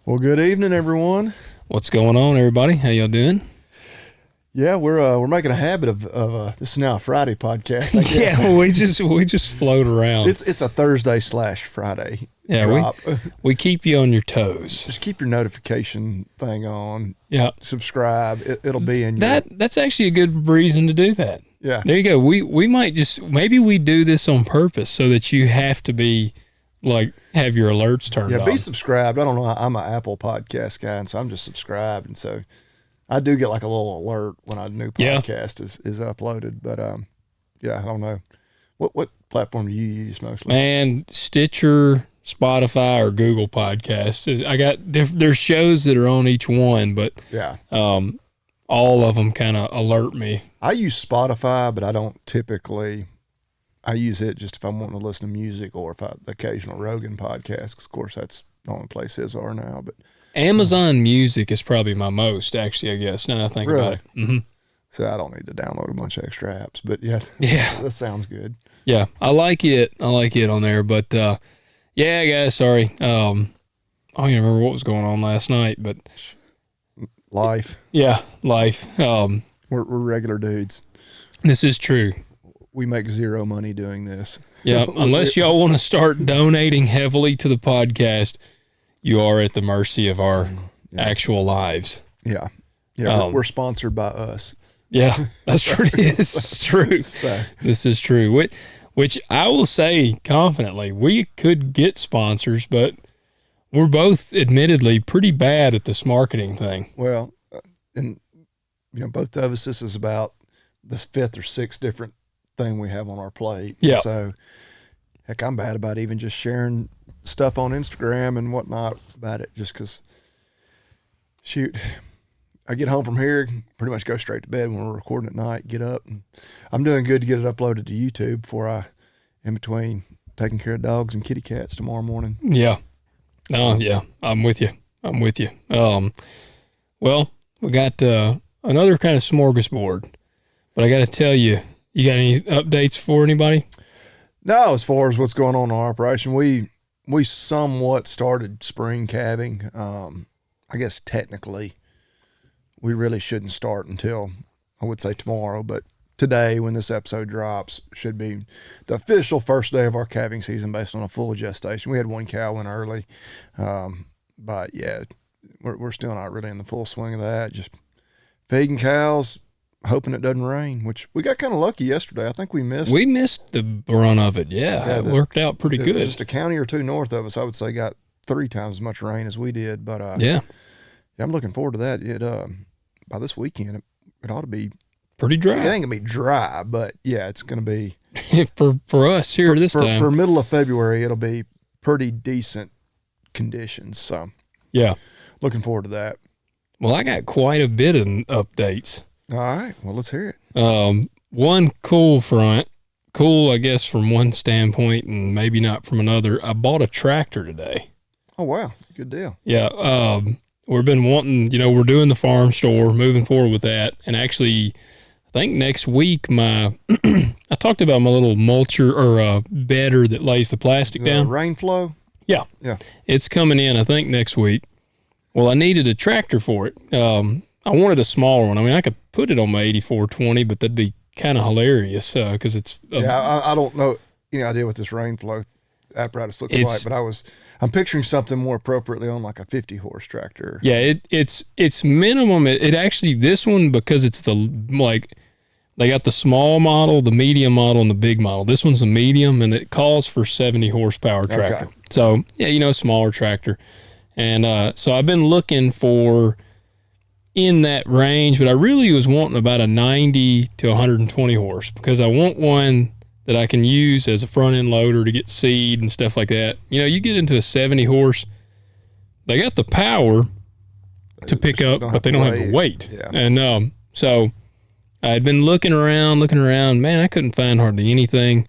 Well, good evening, everyone. What's going on, everybody? How y'all doing? Yeah, we're making a habit of this is now a Friday podcast, I guess. Yeah, we just float around. It's a Thursday/Friday drop. We keep you on your toes. Just keep your notification thing on. Yeah, subscribe. It'll be in your. That's actually a good reason to do that. Yeah, there you go. We might maybe we do this on purpose so that you have to be like have your alerts turned on. Yeah, be subscribed. I don't know. I'm an Apple podcast guy, and so I'm just subscribed, and so I do get like a little alert when a new podcast is uploaded. But yeah, I don't know. What platform do you use mostly? Man, Stitcher, Spotify, or Google Podcasts. I got there's shows that are on each one, but yeah, all of them kind of alert me. I use Spotify, but I don't typically. I use it just if I'm wanting to listen to music or if the occasional Rogan podcast. 'Cause of course, that's the only place his are now. But Amazon Music is probably my most, actually, I guess, now that I think about it. Mm-hmm. So I don't need to download a bunch of extra apps. But yeah, that sounds good. Yeah, I like it. I like it on there. But yeah, guys, sorry. I don't even remember what was going on last night. But life. Yeah, life. We're regular dudes. This is true. We make zero money doing this. Yeah, unless y'all want to start donating heavily to the podcast, you are at the mercy of our actual lives. Yeah. Yeah, we're sponsored by us. Yeah, that's true. This is true. So. This is true. Which I will say confidently, we could get sponsors, but we're both admittedly pretty bad at this marketing thing. Well, and both of us, this is about the fifth or sixth different thing we have on our plate. Yeah. So heck, I'm bad about even just sharing stuff on Instagram and whatnot about it, just because shoot, I get home from here, pretty much go straight to bed when we're recording at night, get up, and I'm doing good to get it uploaded to YouTube before in between taking care of dogs and kitty cats tomorrow morning. Yeah. Yeah, I'm with you. Well, we got another kind of smorgasbord, but I got to tell you, you got any updates for anybody? No, as far as what's going on in our operation, we somewhat started spring calving. I guess technically we really shouldn't start until, I would say tomorrow, but today when this episode drops should be the official first day of our calving season based on a full gestation. We had one cow in early, but yeah, we're still not really in the full swing of that. Just feeding cows, hoping it doesn't rain, which we got kind of lucky yesterday. I think we missed the run of it. Yeah, it worked out pretty good. Just a county or two north of us, I would say, got 3 times as much rain as we did. But yeah, I'm looking forward to that. It by this weekend, it ought to be pretty dry. It ain't gonna be dry, but yeah, it's gonna be for us here this time. For middle of February, it'll be pretty decent conditions. So yeah, looking forward to that. Well, I got quite a bit of updates. All right. Well, let's hear it. One cool front, I guess from one standpoint and maybe not from another. I bought a tractor today. Oh, wow. Good deal. Yeah. We've been wanting, we're doing the farm store, moving forward with that. And actually, I think next week, I talked about my little mulcher or bedder that lays the plastic down. Rain flow? Yeah. Yeah. It's coming in, I think, next week. Well, I needed a tractor for it. I wanted a smaller one. I mean, I could put it on my 8420, but that'd be kind of hilarious because it's. I don't know any idea what this rain flow apparatus looks like, but I'm picturing something more appropriately on like a 50 horse tractor. Yeah, it's minimum. It actually, this one, because it's they got the small model, the medium model, and the big model. This one's a medium, and it calls for 70 horsepower tractor. Okay. So yeah, smaller tractor, and so I've been looking for in that range, but I really was wanting about a 90 to 120 horse because I want one that I can use as a front end loader to get seed and stuff like that. You get into a 70 horse, they got the power to pick up, but they don't have the weight. Yeah. And so I had been looking around, man, I couldn't find hardly anything.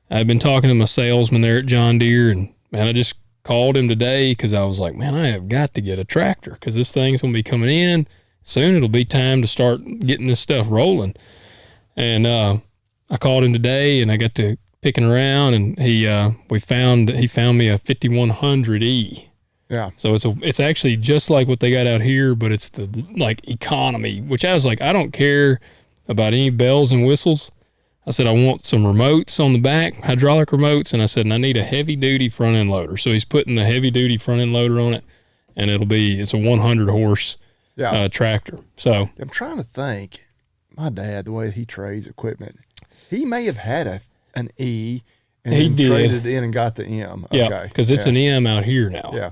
I've been talking to my salesman there at John Deere, and man, I just called him today because I was like, man, I have got to get a tractor because this thing's going to be coming in. Soon it'll be time to start getting this stuff rolling. And I called him today and I got to picking around, and he found me a 5100E. Yeah. So it's actually just like what they got out here, but it's the like economy, which I was like, I don't care about any bells and whistles. I said, I want some remotes on the back, hydraulic remotes. And I said, and I need a heavy duty front end loader. So he's putting the heavy duty front end loader on it, and it's a 100 horse tractor. So I'm trying to think. My dad, the way he trades equipment, he may have had an E and he then traded in and got the M. Okay. Yeah, because it's an M out here now. Yeah.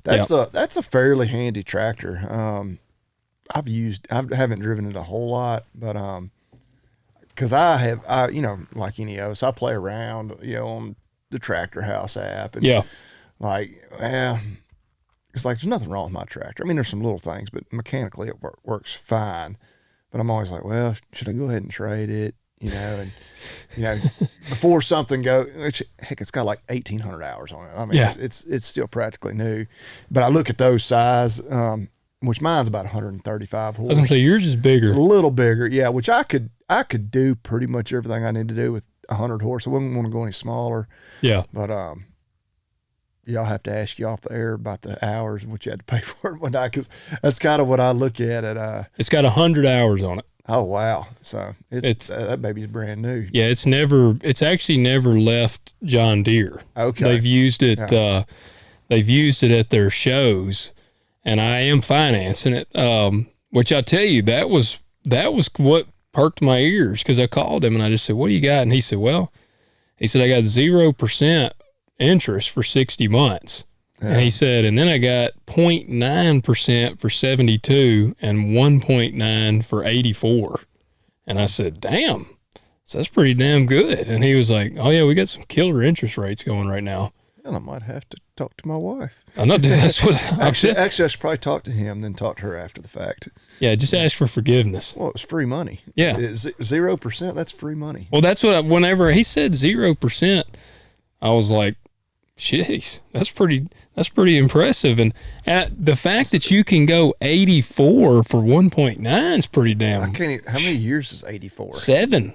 That's a fairly handy tractor. I haven't driven it a whole lot, but because like any of us, I play around, on the Tractor House app, and it's like there's nothing wrong with my tractor. I mean, there's some little things, but mechanically it works fine. But I'm always like, well, should I go ahead and trade it? And before something goes, heck, it's got like 1,800 hours on it. I mean, it's still practically new. But I look at those size, which mine's about 135 horse. I was gonna say yours is bigger, a little bigger, yeah. Which I could do pretty much everything I need to do with 100 horse. I wouldn't want to go any smaller. Yeah, but I'll have to ask you off the air about the hours and what you had to pay for it one day, because that's kind of what I look at. It's got 100 hours on it. Oh wow! So it's that baby's brand new. Yeah, it's actually never left John Deere. Okay, they've used it. Yeah. They've used it at their shows, and I am financing it. Which I tell you, that was what perked my ears, because I called him and I just said, "What do you got?" And he said, I got 0% interest for 60 months. Yeah. And he said, and then I got 0.9% for 72 and 1.9 for 84. And I said, damn, so that's pretty damn good. And he was like, oh yeah, we got some killer interest rates going right now. And I might have to talk to my wife. I know, dude, that's what actually, I should probably talk to him, then talk to her after the fact. Yeah, just ask for forgiveness. Well, it was free money. Yeah. 0%, that's free money. Well, that's what whenever he said 0%, I was like, jeez, that's pretty impressive. And the fact that you can go 84 for 1.9 is pretty damn. I can't even, how many years is 84? 7.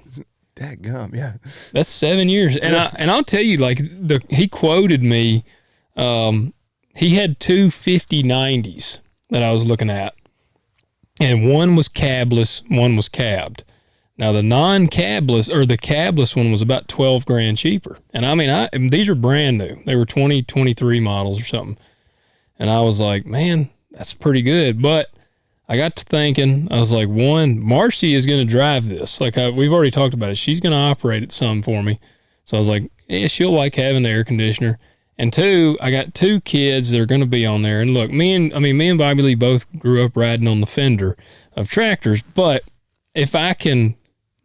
Dadgum, yeah. That's 7 years. And I'll tell you, like, he quoted me, he had two 5090s that I was looking at. And one was cabless, one was cabbed. Now the non-cabless or the cabless one was about $12,000 cheaper. And I mean, these are brand new. They were 2023 models or something. And I was like, man, that's pretty good. But I got to thinking, I was like, one, Marcy is going to drive this. Like we've already talked about it. She's going to operate it some for me. So I was like, yeah, she'll like having the air conditioner. And two, I got 2 kids that are going to be on there. And look, me and Bobby Lee both grew up riding on the fender of tractors. But if I can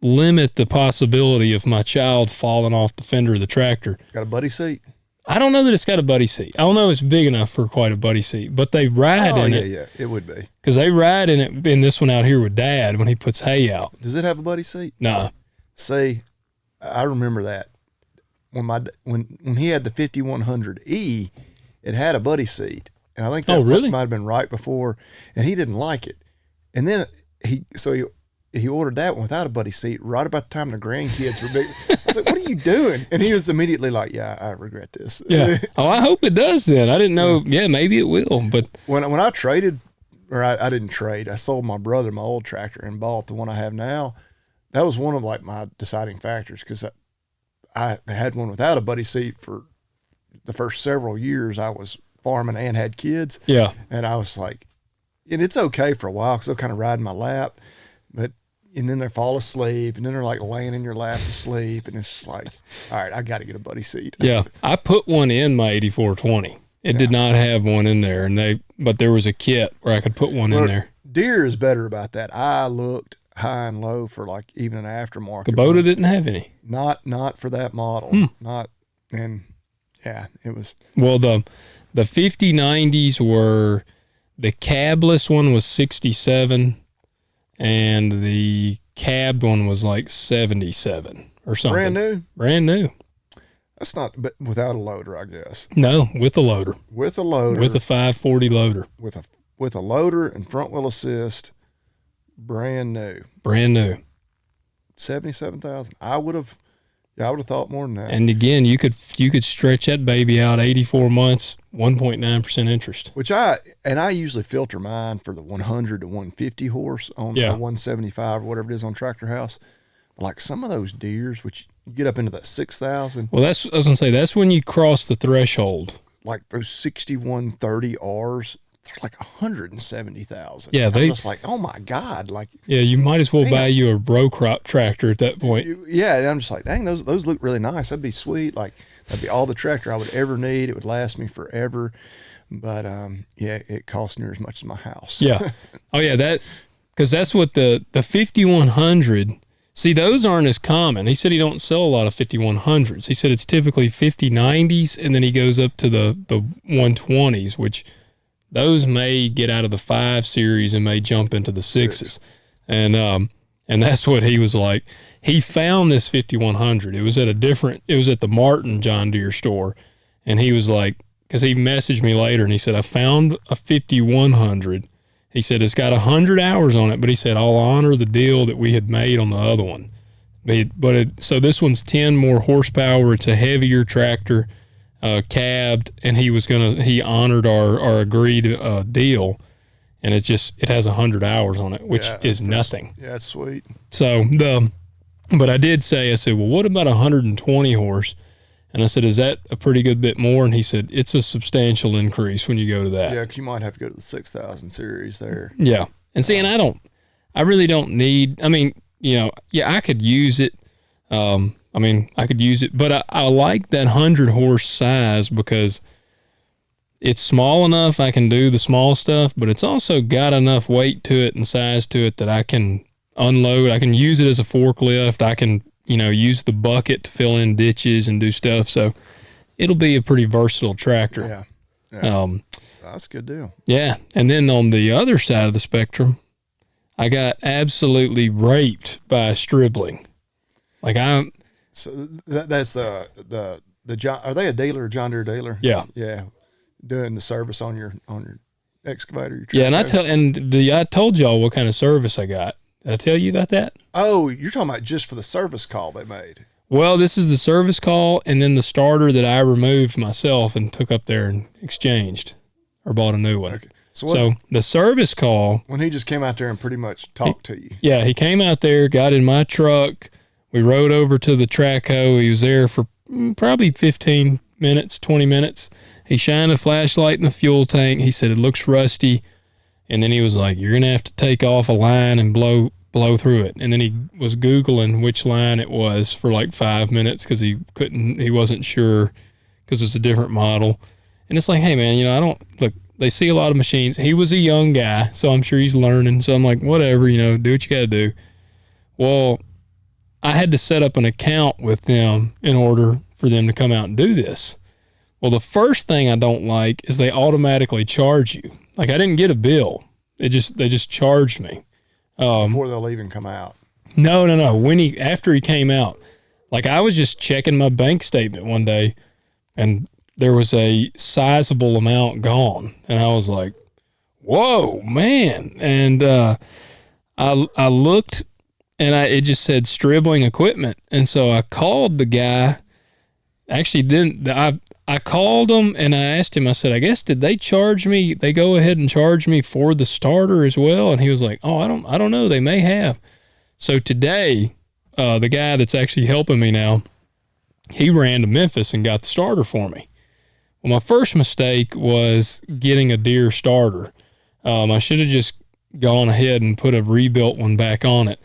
limit the possibility of my child falling off the fender of the tractor. Got a buddy seat? I don't know that it's got a buddy seat. I don't know if it's big enough for quite a buddy seat, but they ride in it. Yeah, it would be. Because they ride in it in this one out here with Dad when he puts hay out. Does it have a buddy seat? No. See, I remember that. When he had the 5100E, it had a buddy seat. And I think that might have been right before, and he didn't like it. And then he ordered that one without a buddy seat right about the time the grandkids were big. I was like, what are you doing? And he was immediately like, yeah, I regret this. Yeah. Oh, I hope it does then. I didn't know. Yeah, maybe it will. But when I traded, or I didn't trade, I sold my brother my old tractor and bought the one I have now. That was one of like my deciding factors, because I had one without a buddy seat for the first several years I was farming and had kids. Yeah. And I was like, and it's okay for a while because they'll kind of ride in my lap, and then they fall asleep, and then they're like laying in your lap to sleep, and it's just like, all right, I got to get a buddy seat. Yeah, I put one in my 8420. It did not have one in there, but there was a kit where I could put one in there. Deere is better about that. I looked high and low for like even an aftermarket. Kubota didn't have any. Not for that model. It was. Well, the 5090s were, the cabless one was 67. And the cab one was like 77 or something. Brand new. That's not, but without a loader, I guess. No, with a loader. With a loader. With a 540 loader. With a loader and front wheel assist. Brand new. 77,000. $77,000. I would have, Yeah, I would have thought more than that. And again, you could stretch that baby out 84 months, 1.9% interest. Which I usually filter mine for the 100 to 150 horse on the 175 or whatever it is on Tractor House. Like some of those deers, which you get up into that 6,000. Well, I was gonna say that's when you cross the threshold. Like those 6130 Rs, they're like 170,000. Yeah, I'm just like, oh my God, like. Yeah, you might as well buy you a row crop tractor at that point. Yeah, and I'm just like, dang, those look really nice. That'd be sweet. Like that'd be all the tractor I would ever need. It would last me forever. But yeah, it costs near as much as my house. Yeah. Oh yeah, because that's what the 5100. See, those aren't as common. He said he don't sell a lot of 5100s. He said it's typically 5090s, and then he goes up to the 120s, which those may get out of the 5 series and may jump into the 6s. And that's what he was like. He found this 5100. It was at the Martin John Deere store, and he was like, because he messaged me later and he said, I found a 5100. He said, it's got 100 hours on it, but he said, I'll honor the deal that we had made on the other one. So this one's 10 more horsepower. It's a heavier tractor, cabbed, and he honored our agreed deal. And it has 100 hours on it, which is nothing. Yeah, it's sweet. So but I did say, I said, well, what about 120 horse? And I said, is that a pretty good bit more? And he said, it's a substantial increase when you go to that. Yeah, because you might have to go to the 6,000 series there. Yeah. And see, and I really don't need, I mean, I could use it. I could use it, but I like that 100 horse size because it's small enough. I can do the small stuff, but it's also got enough weight to it and size to it that I can unload. I can use it as a forklift. I can, use the bucket to fill in ditches and do stuff. So it'll be a pretty versatile tractor. Yeah. That's a good deal. Yeah. And then on the other side of the spectrum, I got absolutely raped by a stribling. So that's the John, are they a dealer, John Deere dealer? Yeah. Yeah. Doing the service on your excavator. Your yeah. And I told y'all what kind of service I got. Did I tell you about that? Oh, you're talking about just for the service call they made. Well, this is the service call and then the starter that I removed myself and took up there and exchanged or bought a new one. Okay. So the service call. When he just came out there and pretty much talked to you. Yeah, he came out there, got in my truck. We rode over to the track hoe. He was there for probably 15 minutes, 20 minutes. He shined a flashlight in the fuel tank. He said, it looks rusty. And then he was like, you're going to have to take off a line and blow through it. And then he was Googling which line it was for like 5 minutes because he wasn't sure because it's a different model. And it's like, hey man, they see a lot of machines. He was a young guy, so I'm sure he's learning. So I'm like, whatever, do what you got to do. Well, I had to set up an account with them in order for them to come out and do this. Well, the first thing I don't like is they automatically charge you. Like I didn't get a bill. They just charged me. Before they'll even come out. No. After he came out, like I was just checking my bank statement one day and there was a sizable amount gone. And I was like, whoa, man. And I looked and it just said stribling equipment. And so I called the guy. Actually, then I called him and I asked him, I said, I guess, did they charge me? They go ahead and charge me for the starter as well? And he was like, oh, I don't know. They may have. So today, the guy that's actually helping me now, he ran to Memphis and got the starter for me. Well, my first mistake was getting a Deere starter. I should have just gone ahead and put a rebuilt one back on it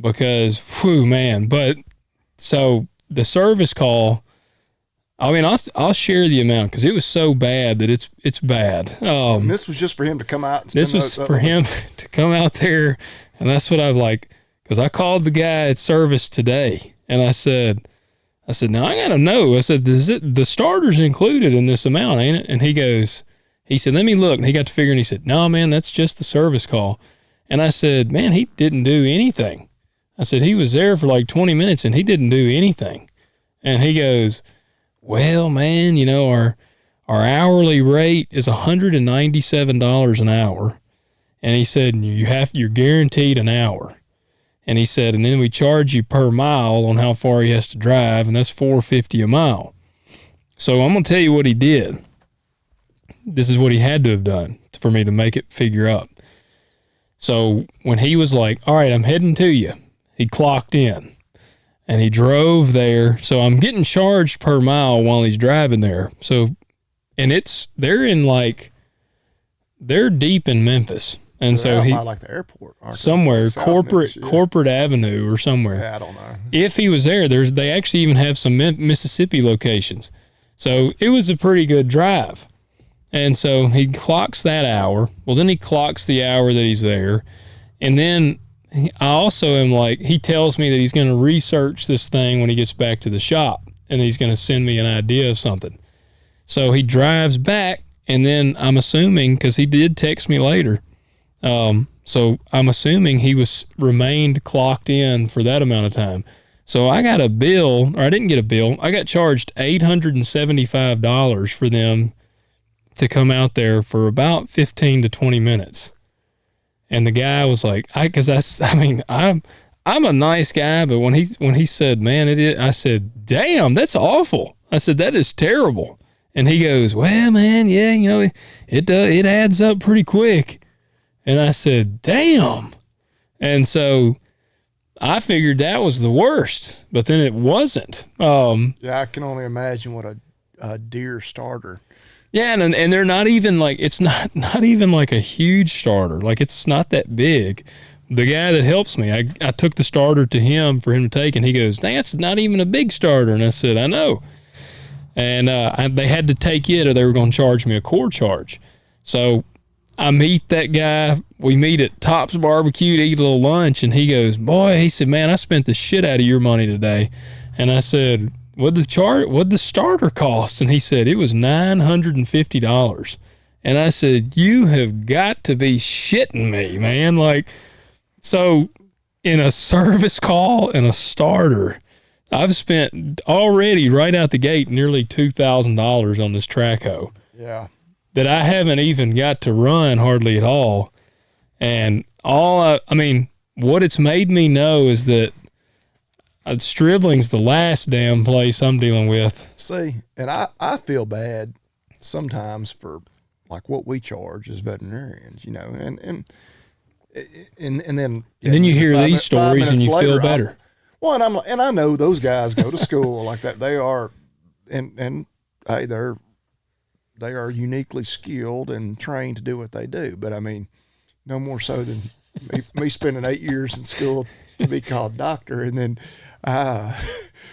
because, whew, man. But so the service call, I mean, I'll share the amount because it was so bad that it's bad. And this was just for him to come out. This was for him to come out there, and that's what I've like. Because I called the guy at service today, and I said, now I gotta know. I said, the starter's included in this amount, ain't it? And he said, let me look. And he got to figure, and he said, no, man, that's just the service call. And I said, man, he didn't do anything. I said, he was there for like 20 minutes, and he didn't do anything. And he goes, well, man, our hourly rate is $197 an hour. And he said, you're guaranteed an hour. And he said, and then we charge you per mile on how far he has to drive, and that's $4.50 a mile. So I'm going to tell you what he did. This is what he had to have done for me to make it figure up. So when he was like, all right, I'm heading to you, he clocked in and he drove there. So I'm getting charged per mile while he's driving there. So, and they're deep in Memphis. And so he, like the airport, somewhere, corporate Avenue or somewhere. Yeah, I don't know. If he was there, they actually even have some Mississippi locations. So it was a pretty good drive. And so he clocks that hour. Well, then he clocks the hour that he's there. And then I also am like, he tells me that he's going to research this thing when he gets back to the shop. And he's going to send me an idea of something. So he drives back. And then I'm assuming, because he did text me later, so I'm assuming he remained clocked in for that amount of time. So I got a bill, or I didn't get a bill. I got charged $875 for them to come out there for about 15 to 20 minutes. And the guy was like, I'm a nice guy, but when he said, man, I said, damn, that's awful. I said, that is terrible. And he goes, well, man, yeah, it adds up pretty quick. And I said, damn. And so I figured that was the worst, but then it wasn't. Yeah, I can only imagine what a deer starter. Yeah, and they're not even like, it's not even like a huge starter. Like, it's not that big. The guy that helps me, I took the starter to him for him to take, and he goes, that's not even a big starter. And I said, I know. And they had to take it or they were going to charge me a core charge. So I meet that guy. We meet at Tops Barbecue to eat a little lunch, and he goes, boy, he said, man, I spent the shit out of your money today. And I said, what'd the starter cost? And he said, it was $950. And I said, you have got to be shitting me, man. Like, so in a service call and a starter, I've spent already right out the gate nearly $2,000 on this track hoe. Yeah. That I haven't even got to run hardly at all. And what it's made me know is that Stribling's the last damn place I'm dealing with. See, and I feel bad sometimes for like what we charge as veterinarians, and then you hear these stories and you feel better. Well, and I know those guys go to school like that. They are, and hey, they are uniquely skilled and trained to do what they do. But I mean, no more so than me spending 8 years in school to be called doctor, and then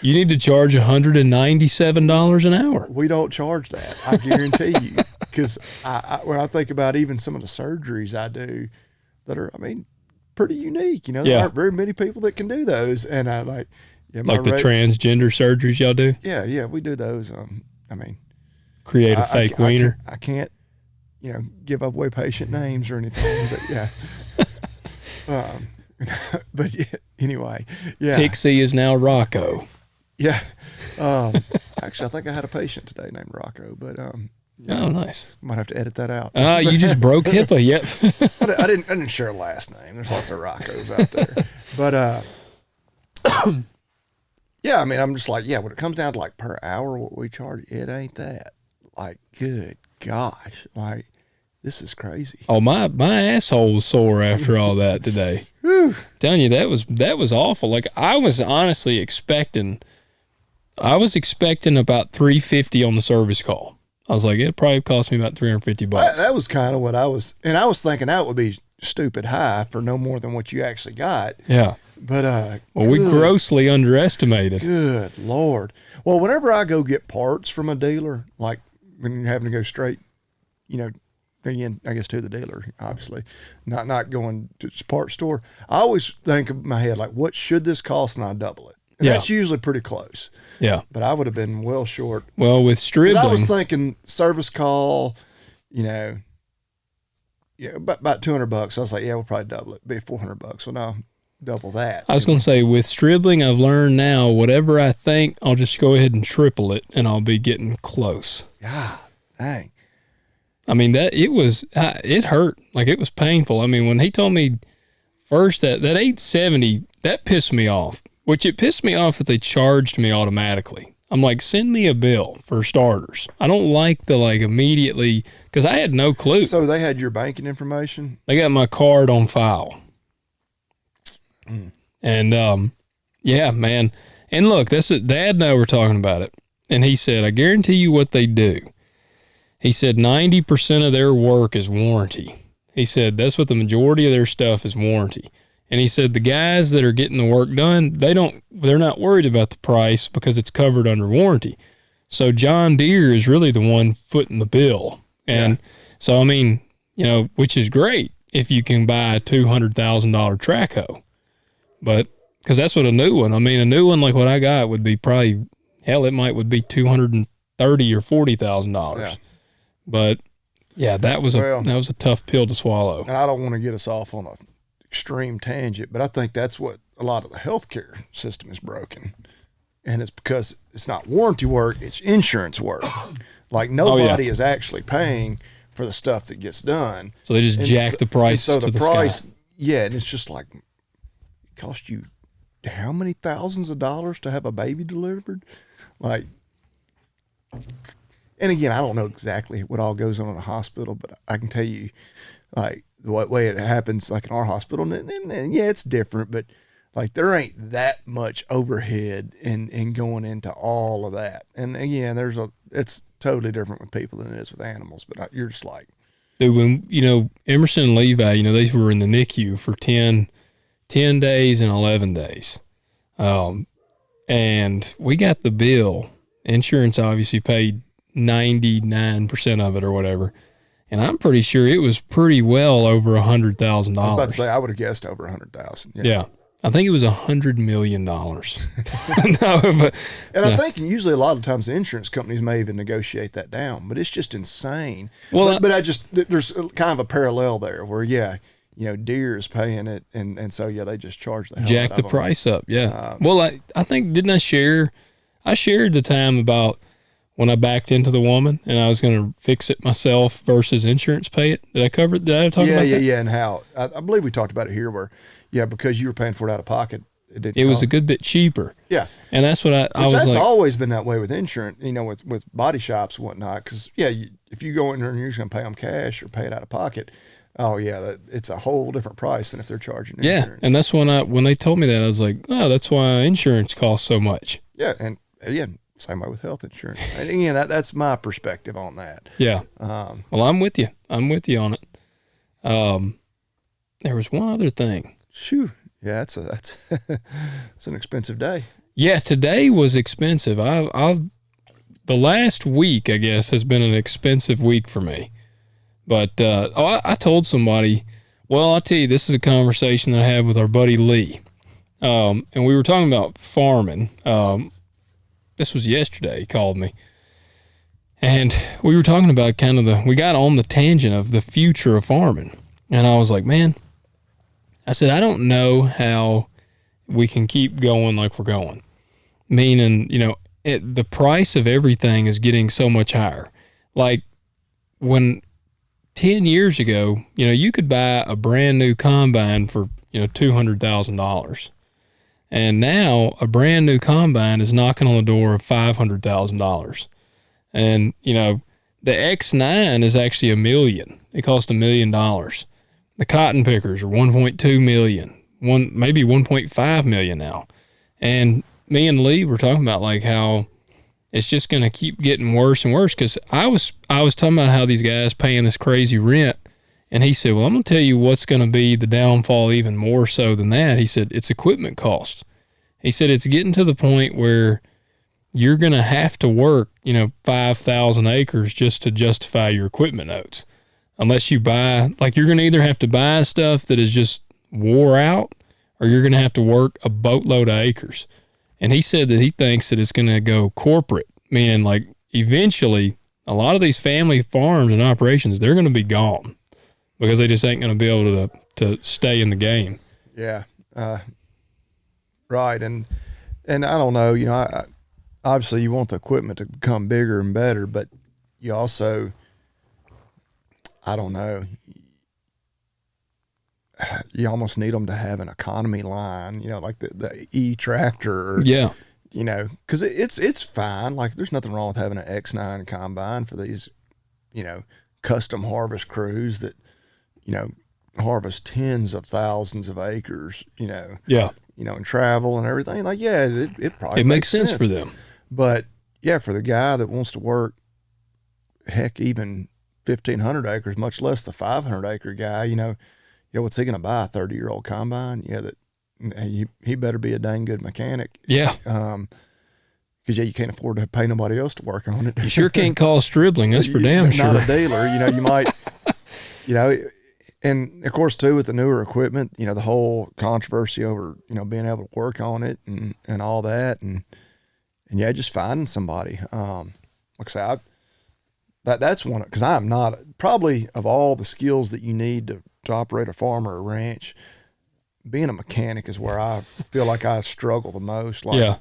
you need to charge $197 an hour. We don't charge that, I guarantee you, because when I think about even some of the surgeries I do that are, pretty unique. There aren't very many people that can do those, and I like the transgender surgeries y'all do. Yeah, we do those. Create a fake wiener. I can't, give up away patient names or anything, but yeah. But yeah, anyway, yeah. Pixie is now Rocco. Yeah. Actually, I think I had a patient today named Rocco, but oh, nice. Might have to edit that out. You just broke HIPAA. Yep. I didn't share a last name. There's lots of Roccos out there, but yeah. I'm just like, yeah. When it comes down to like per hour, what we charge, it ain't that. Like, good gosh, like this is crazy. Oh, my asshole was sore after all that today. Telling you, that was awful. Like, I was honestly expecting about $350 on the service call. I was like, it probably cost me about $350. That was kind of what I was thinking that would be stupid high for no more than what you actually got. Yeah. But we grossly underestimated. Good Lord. Well, whenever I go get parts from a dealer, like when you're having to go straight, again, I guess to the dealer, obviously, not going to the parts store, I always think in my head, like, what should this cost? And I double it. And that's usually pretty close. Yeah. But I would have been well short. Well, with Stribling, I was thinking service call, about $200. I was like, yeah, we'll probably double it. Be $400. Well, no, double that. I was going to say, with Stribling, I've learned now, whatever I think, I'll just go ahead and triple it, and I'll be getting close. God, dang. It hurt. Like, it was painful. When he told me first that 870, that pissed me off, which it pissed me off that they charged me automatically. I'm like, send me a bill for starters. I don't like the like immediately, because I had no clue. So they had your banking information? They got my card on file. And yeah, man. And look, that's what Dad and I were talking about it. And he said, I guarantee you what they do. He said 90% of their work is warranty. He said that's what the majority of their stuff is warranty. And he said the guys that are getting the work done, they're not worried about the price because it's covered under warranty. So John Deere is really the one footing the bill. And so, I mean, you know, which is great if you can buy a $200,000 track hoe. But because that's what a new one, I mean, a new one like what I got would be probably, hell, would be $230,000 or $40,000. Yeah. But yeah, that was a tough pill to swallow. And I don't want to get us off on a extreme tangent, but I think that's what a lot of the healthcare system is broken. And it's because it's not warranty work, it's insurance work. Like nobody is actually paying for the stuff that gets done. So they just jack the price so to the price, sky. Yeah, and it's just like, it cost you how many thousands of dollars to have a baby delivered? Like, and again, I don't know exactly what all goes on in a hospital, but I can tell you, like, the way it happens, like in our hospital, and yeah, it's different, but like there ain't that much overhead in going into all of that. And again, it's totally different with people than it is with animals, but you're just like, dude, when, you know, Emerson and Levi, you know, they were in the NICU for 10 days and 11 days. And we got the bill. Insurance obviously paid 99% of it or whatever. And I'm pretty sure it was pretty well over $100,000. I was about to say, I would have guessed over 100,000. Yeah. I think it was $100 million. No, but, I think usually a lot of times the insurance companies may even negotiate that down, but it's just insane. Well, but there's kind of a parallel there where, yeah, you know, Deere is paying it. And so, yeah, they just charge the hell jack out the of price them. up. Yeah. Well, I think, didn't I shared the time about when I backed into the woman and I was going to fix it myself versus insurance pay it. Did I talk about that? Yeah. And how, I believe we talked about it here where, yeah, because you were paying for it out of pocket, it was a good bit cheaper. Yeah. And that's what I was that's like. always been that way with insurance, you know, with body shops and whatnot. Cause yeah, if you go in there and you're just going to pay them cash or pay it out of pocket, oh yeah, it's a whole different price than if they're charging insurance. Yeah. And that's when they told me that, I was like, oh, that's why insurance costs so much. Yeah. And again, same way with health insurance. And again, that's my perspective on that. Yeah. Well, I'm with you. I'm with you on it. There was one other thing. Shoo. Yeah, that's it's an expensive day. Yeah, today was expensive. The last week, I guess, has been an expensive week for me. But I told somebody, well, I'll tell you, this is a conversation that I had with our buddy Lee. And we were talking about farming. This was yesterday. He called me. And we were talking about we got on the tangent of the future of farming. And I was like, man, I said, I don't know how we can keep going like we're going. Meaning, you know, the price of everything is getting so much higher. Like when 10 years ago, you know, you could buy a brand new combine for, you know, $200,000. And now a brand new combine is knocking on the door of $500,000. And, you know, the X9 is actually $1 million. It cost $1 million. The cotton pickers are 1.2 million, maybe 1.5 million now. And me and Lee were talking about like how it's just going to keep getting worse and worse. Cause I was talking about how these guys paying this crazy rent. And he said, well, I'm going to tell you what's going to be the downfall even more so than that. He said, it's equipment cost. He said, it's getting to the point where you're going to have to work, you know, 5,000 acres just to justify your equipment notes. Unless you buy, like you're going to either have to buy stuff that is just wore out or you're going to have to work a boatload of acres. And he said that he thinks that it's going to go corporate, meaning like eventually a lot of these family farms and operations, they're going to be gone. Because they just ain't going to be able to stay in the game. Yeah, right. And I don't know, you know, I obviously you want the equipment to become bigger and better, but you also, I don't know. you almost need them to have an economy line, like the E-tractor. Yeah. Because it's fine. Like, there's nothing wrong with having an X9 combine for these, custom harvest crews that, harvest tens of thousands of acres, Yeah. And travel and everything. Like, yeah, it probably makes sense for them. But yeah, for the guy that wants to work, heck, even 1,500 acres, much less the 500-acre guy, what's he going to buy? A 30-year-old combine? Yeah, he better be a dang good mechanic. Yeah. Because you can't afford to pay nobody else to work on it. You sure can't call Stribling. That's for damn sure. Not a dealer. You might, and of course too, with the newer equipment, the whole controversy over, being able to work on it and all that. And yeah, just finding somebody. Like I say, that's one, because I'm not, probably of all the skills that you need to operate a farm or a ranch, being a mechanic is where I feel like I struggle the most. Like, yeah.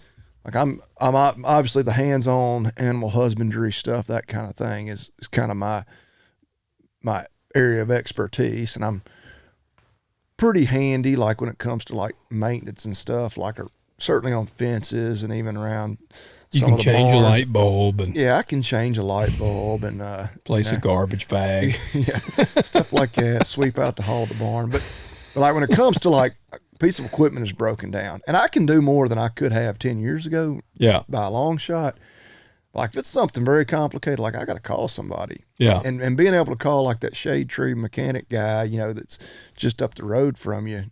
Like I'm obviously the hands-on animal husbandry stuff, that kind of thing is kind of my area of expertise, and I'm pretty handy, like when it comes to like maintenance and stuff, like certainly on fences and even around. You can change a light bulb, and I can change a light bulb and place a garbage bag, yeah, stuff like that. Sweep out the hall of the barn, but like when it comes to like a piece of equipment is broken down, and I can do more than I could have 10 years ago. Yeah, by a long shot. Like if it's something very complicated, like I got to call somebody. Yeah, and being able to call like that shade tree mechanic guy, that's just up the road from you.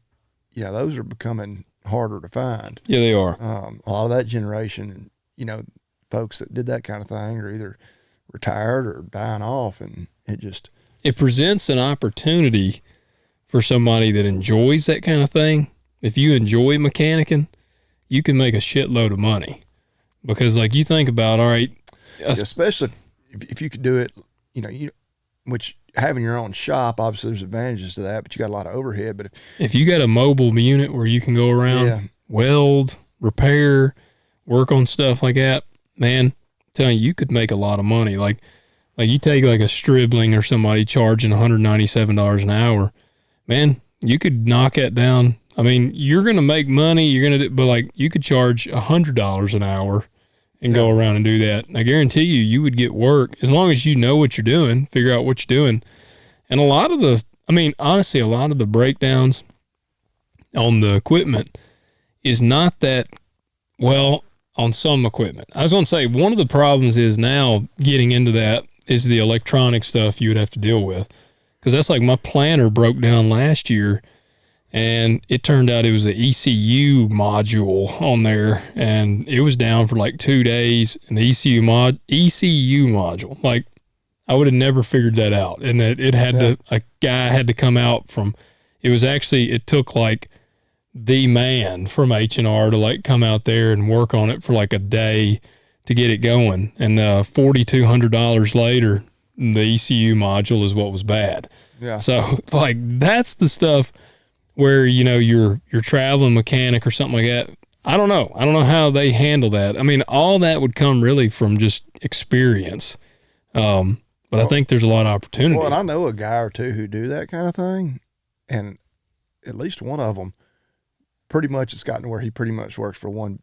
Those are becoming harder to find. Yeah, they are. A lot of that generation, folks that did that kind of thing are either retired or dying off, and it presents an opportunity for somebody that enjoys that kind of thing. If you enjoy mechanicking, you can make a shitload of money, because like you think about, all right, especially if you could do it, which having your own shop, obviously there's advantages to that, but you got a lot of overhead. But if you got a mobile unit where you can go around, weld, repair, work on stuff like that, man, I'm telling you could make a lot of money. Like you take like a Stribling or somebody charging $197 an hour, man, you could knock that down. I mean, you're going to make money, but like you could charge $100 an hour and go around and do that. I guarantee you would get work as long as you know what you're doing, figure out what you're doing. And honestly, a lot of the breakdowns on the equipment is not that, well, on some equipment. I was going to say, one of the problems is now getting into that is the electronic stuff you would have to deal with. Because that's like my planter broke down last year, and it turned out it was an ECU module on there, and it was down for like 2 days. And the ECU module, like I would have never figured that out. And that a guy had to come out from, it took like the man from H&R to like come out there and work on it for like a day to get it going. And $4,200 later, the ECU module is what was bad. Yeah. So like that's the stuff where you're traveling mechanic or something like that. I don't know how they handle that. I mean, all that would come really from just experience. But I think there's a lot of opportunity. Well, and I know a guy or two who do that kind of thing, and at least one of them pretty much it's gotten to where he pretty much works for one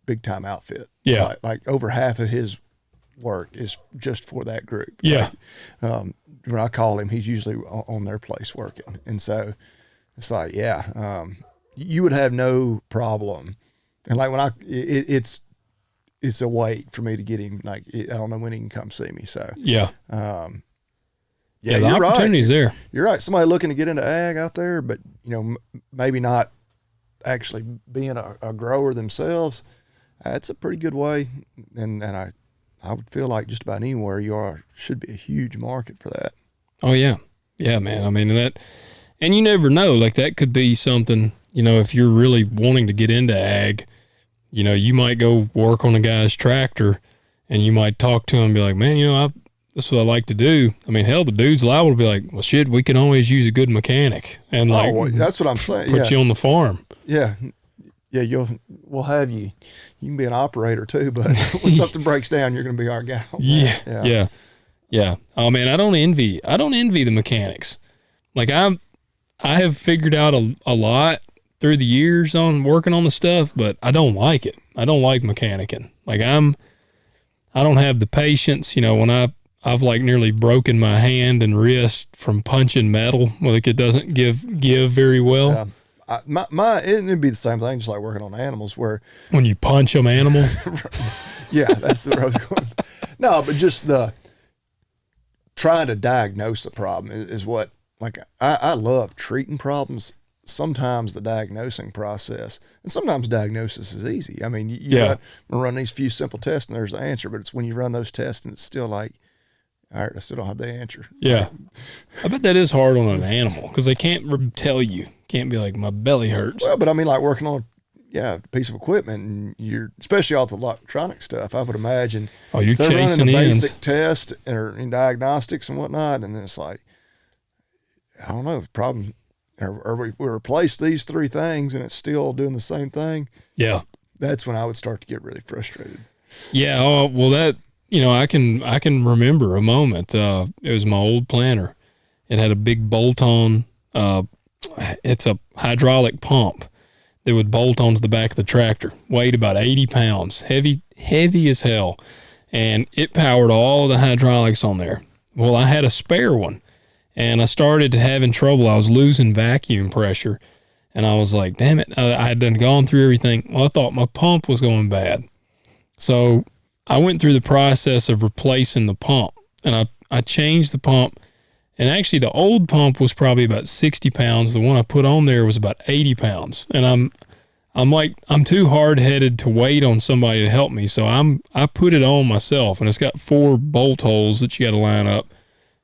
big time outfit. Yeah. Like over half of his work is just for that group. Yeah. Like, when I call him, he's usually on their place working. And so it's like, you would have no problem. And like it's a wait for me to get him. Like, I don't know when he can come see me. So yeah. The you're opportunity's right. there. You're right. Somebody looking to get into ag out there, but maybe not actually being a grower themselves. That's a pretty good way. And I would feel like just about anywhere you are should be a huge market for that. Oh yeah. Yeah, man. I mean, and you never know, like that could be something, if you're really wanting to get into ag, you might go work on a guy's tractor and you might talk to him and be like, man, this is what I like to do. I mean, hell, the dude's liable to be like, well, shit, we can always use a good mechanic. And like, well, that's what I'm saying. Put you on the farm. Yeah. Yeah. We'll have you. You can be an operator too, but when something breaks down, you're going to be our gal. Yeah. Oh man, I don't envy the mechanics. Like I have figured out a lot through the years on working on the stuff, but I don't like it. I don't like mechanicking. Like I don't have the patience, when I've like nearly broken my hand and wrist from punching metal. Like it doesn't give very well. Yeah. It'd be the same thing, just like working on animals where When you punch them animal. yeah, that's where I was going. No, but just the trying to diagnose the problem is what, like, I love treating problems. Sometimes the diagnosing process, and sometimes diagnosis is easy. I mean, you run these few simple tests and there's the answer, but it's when you run those tests and it's still like, all right, I still don't have the answer. Yeah. I bet that is hard on an animal because they can't tell you. Can't be like, my belly hurts. Well, but I mean, like working on a piece of equipment, and you're, especially all the electronic stuff, I would imagine. Oh, you're they're chasing running a ends. basic test or in diagnostics and whatnot, and then it's like, I don't know, problem. Or we replace these three things and it's still doing the same thing. Yeah. That's when I would start to get really frustrated. Yeah. Oh, well, that, I can remember a moment. It was my old planter. It had a big bolt on. It's a hydraulic pump that would bolt onto the back of the tractor. Weighed about 80 pounds, heavy as hell. And it powered all of the hydraulics on there. Well, I had a spare one. And I started having trouble. I was losing vacuum pressure. And I was like, damn it. I had done gone through everything. Well, I thought my pump was going bad. So I went through the process of replacing the pump. And I changed the pump. And actually, the old pump was probably about 60 pounds. The one I put on there was about 80 pounds. And I'm too hard-headed to wait on somebody to help me. So I put it on myself. And it's got 4 bolt holes that you got to line up.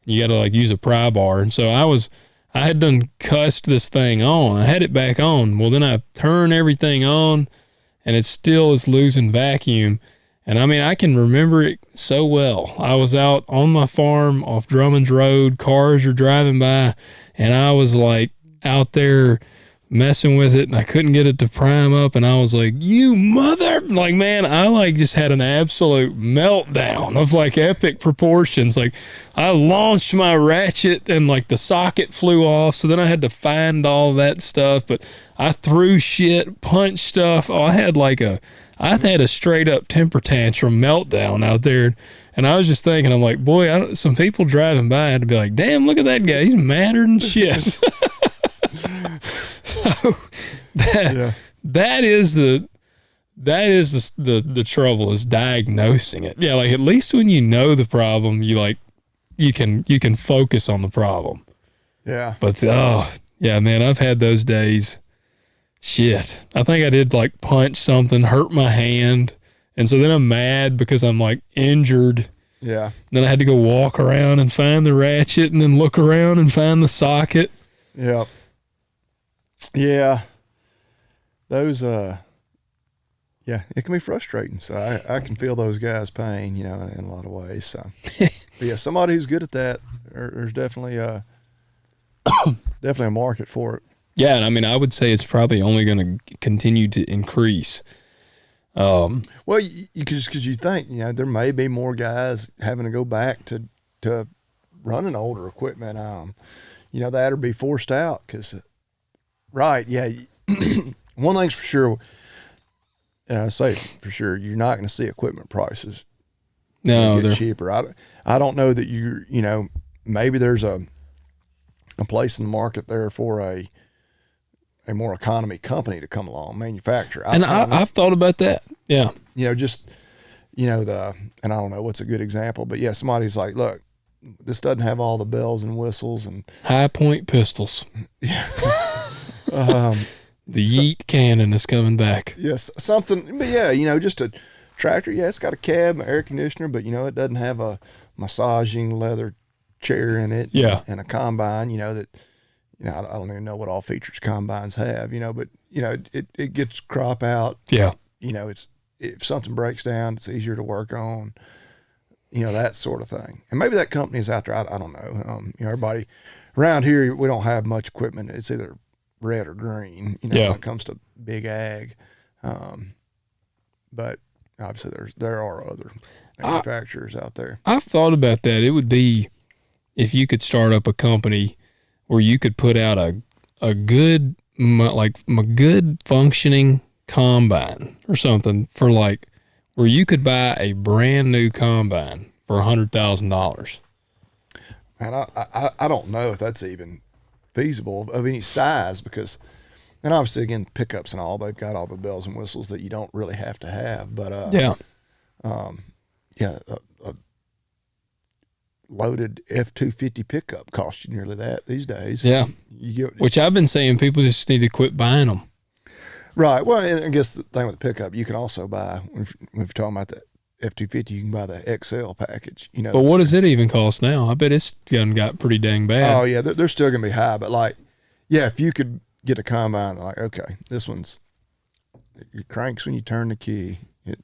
You got to like use a pry bar. And so I had done cussed this thing on. I had it back on. Well, then I turn everything on and it still is losing vacuum. And I mean, I can remember it so well. I was out on my farm off Drummond's Road. Cars are driving by and I was like out there messing with it and I couldn't get it to prime up. And I was like, you mother, like, man, I like just had an absolute meltdown of like epic proportions. Like I launched my ratchet and like the socket flew off. So then I had to find all that stuff, but I threw shit, punched stuff. I had a straight up temper tantrum meltdown out there. And I was just thinking, I'm like, boy, some people driving by had to be like, damn, look at that guy. He's madder than shit. So that is the trouble, is diagnosing it. Yeah, like at least when you know the problem, you can focus on the problem. Yeah. But yeah, man, I've had those days. Shit, I think I did like punch something, hurt my hand, and so then I'm mad because I'm like injured. Yeah. Then I had to go walk around and find the ratchet, and then look around and find the socket. Yeah. Yeah. Those, it can be frustrating. So I can feel those guys' pain, in a lot of ways. So, but yeah, somebody who's good at that, there's definitely definitely a market for it. Yeah. And I mean, I would say it's probably only going to continue to increase. Well, because you think, there may be more guys having to go back to running older equipment, that or be forced out because, right. Yeah. One thing's for sure. I say for sure, you're not going to see equipment prices get cheaper. I don't know that maybe there's a place in the market there for a more economy company to come along, manufacturer. I've thought about that. Yeah. And I don't know what's a good example, but yeah, somebody's like, look, this doesn't have all the bells and whistles and high point pistols. Yeah. The Yeet cannon is coming back. Yes. Something, but yeah, just a tractor. Yeah. It's got a cab, air conditioner, but it doesn't have a massaging leather chair in it. Yeah. And a combine, that, I don't even know what all features combines have, but it gets crop out. Yeah. If something breaks down, it's easier to work on, that sort of thing. And maybe that company is out there. I don't know. Everybody around here, we don't have much equipment. It's either red or green, when it comes to big ag. But obviously there are other manufacturers out there. I've thought about that. It would be if you could start up a company where you could put out a good, a good functioning combine or something for like where you could buy a brand new combine for $100,000. And I don't know if that's even feasible of any size because, and obviously again pickups and all, they've got all the bells and whistles that you don't really have to have. But Yeah. yeah, a loaded F-250 pickup costs you nearly that these days. Yeah. You get, Which I've been saying people just need to quit buying them. right. Well, and I guess the thing with the pickup, you can also buy, if we're talking about the F-250, you can buy the XL package. You know, But what does it even cost now? I bet it's done got pretty dang bad. oh yeah, they're still gonna be high, but like, yeah, if you could get a combine, like, okay, this one's, it cranks when you turn the key, it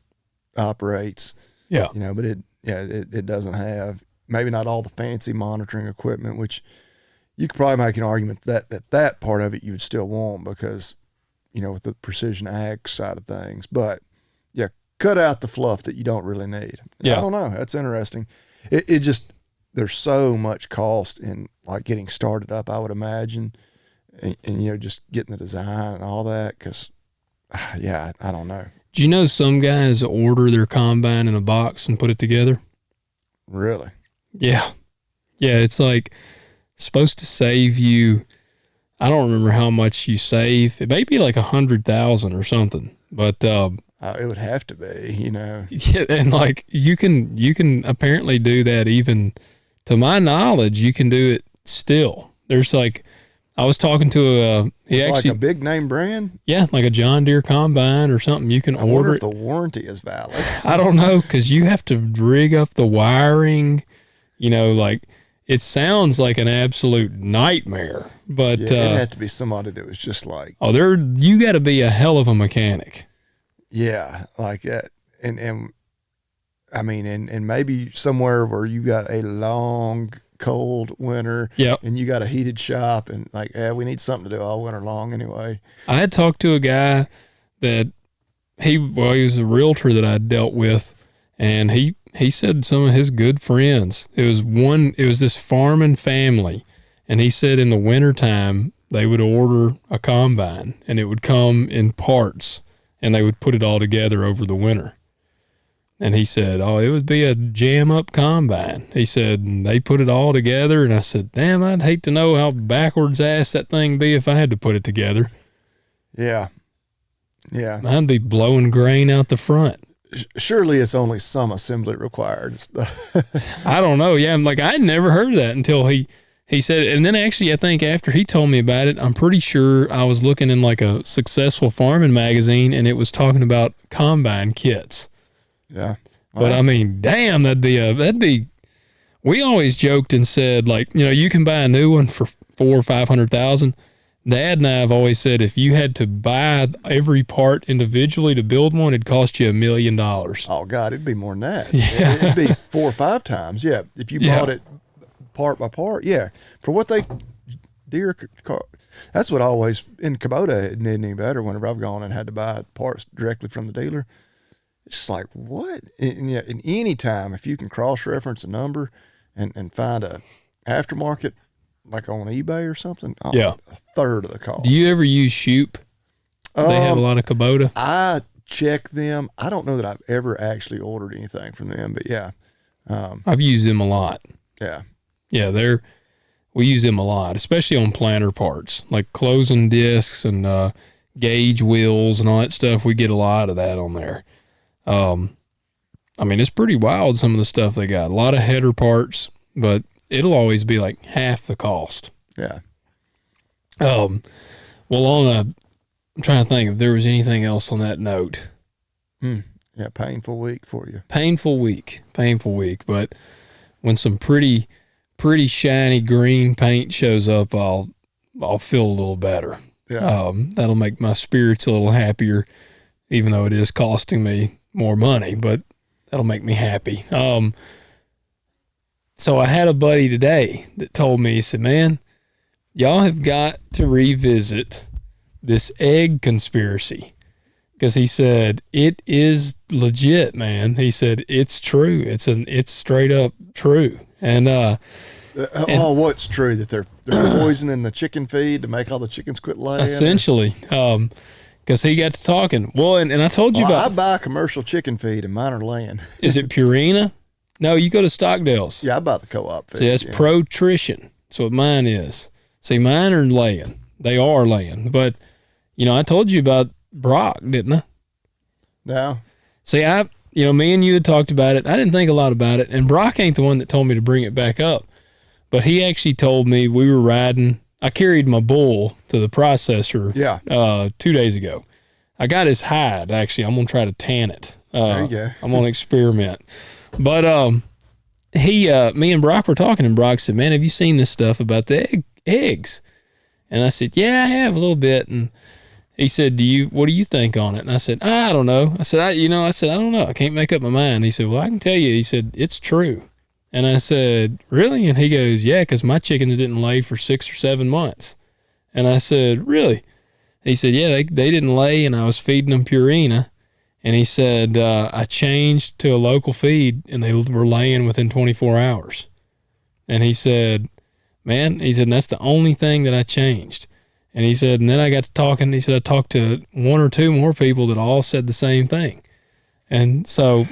operates, Yeah. you know, but it doesn't have maybe not all the fancy monitoring equipment, which you could probably make an argument that part of it you would still want because, you know, with the precision ag side of things, but yeah, cut out the fluff that you don't really need. Yeah. I don't know. That's interesting. It just, there's so much cost in like getting started up, I would imagine. And you know, just getting the design and all that. Cause yeah, I don't know. Do you know some guys order their combine in a box and put it together? Really? Yeah. Yeah. It's like supposed to save you. I don't remember how much you save. It may be like 100,000 or something, but, It would have to be, you know. yeah, and like you can apparently do that even to my knowledge, you can do it still. There's like, I was talking to Like a big name brand? yeah, like a John Deere combine or something. You can I wonder order if it. the warranty is valid. I don't know, because you have to rig up the wiring, you know, like it sounds like an absolute nightmare, but Yeah, it'd have to be somebody that was just like, oh, you got to be a hell of a mechanic. yeah, like that. And I mean, and maybe somewhere where you got a long, cold winter, Yep. and you got a heated shop, and like, yeah, we need something to do all winter long anyway. I had talked to a guy that he was a realtor that I dealt with, and he said some of his good friends, it was this farming family, and he said in the wintertime they would order a combine and it would come in parts and they would put it all together over the winter. And he said, oh, it would be a jam up combine. He said, and they put it all together. And I said, damn, I'd hate to know how backwards ass that thing be if I had to put it together. Yeah. Yeah. I'd be blowing grain out the front. Surely it's only some assembly required. I don't know. Yeah. I'm like, I'd never heard of that until he said it. And then actually, I think after he told me about it, I'm pretty sure I was looking in like a Successful Farming magazine and it was talking about combine kits. Yeah. But I mean, damn, we always joked and said, like, you know, you can buy a new one for $400,000 or $500,000. Dad and I have always said if you had to buy every part individually to build one, it'd cost you $1 million. Oh God, it'd be more than that. Yeah. It'd be 4 or 5 times. Yeah. If you bought it part by part. Yeah. For what Deere car, that's what always in Kubota it didn't any better whenever I've gone and had to buy parts directly from the dealer. It's like, what? And yeah, in any time, if you can cross-reference a number and find a aftermarket, like on eBay or something, Yeah. a third of the cost. Do you ever use Shoop? They have a lot of Kubota. I check them. I don't know that I've ever actually ordered anything from them, but yeah. I've used them a lot. Yeah. Yeah, we use them a lot, especially on planter parts, like closing discs and gauge wheels and all that stuff. We get a lot of that on there. I mean, it's pretty wild, some of the stuff they got. A lot of header parts, but it'll always be like half the cost. Yeah. Well, I'm trying to think if there was anything else on that note. Yeah, painful week for you. Painful week, but when some pretty shiny green paint shows up, I'll feel a little better. Yeah. That'll make my spirits a little happier, even though it is costing me more money, but that'll make me happy. So I had a buddy today that told me, he said, man, y'all have got to revisit this egg conspiracy. Because he said, it is legit, man. He said, it's true. It's straight up true. And What's true that they're poisoning the chicken feed to make all the chickens quit laying? Essentially, because he got to talking. Well, and I told you about. I buy commercial chicken feed and mine are laying. Is it Purina? No, you go to Stockdale's. Yeah, I buy the co-op feed. See, that's Pro-trition. That's what mine is. See, mine are laying. They are laying. But, I told you about Brock, didn't I? No. See, me and you had talked about it. I didn't think a lot about it. And Brock ain't the one that told me to bring it back up. But he actually told me we were riding. I carried my bull to the processor 2 days ago. I got his hide, actually. I'm going to try to tan it. There you go. I'm going to experiment. But me and Brock were talking, and Brock said, man, have you seen this stuff about the eggs? And I said, yeah, I have a little bit. And he said, what do you think on it? And I said, I don't know. I said, I don't know. I can't make up my mind. He said, well, I can tell you. He said, it's true. And I said, really? And he goes, yeah, because my chickens didn't lay for 6 or 7 months. And I said, really? He said, yeah, they didn't lay, and I was feeding them Purina. And he said, I changed to a local feed, and they were laying within 24 hours. And he said, that's the only thing that I changed. And he said, and then I got to talking. He said, I talked to 1 or 2 more people that all said the same thing. And so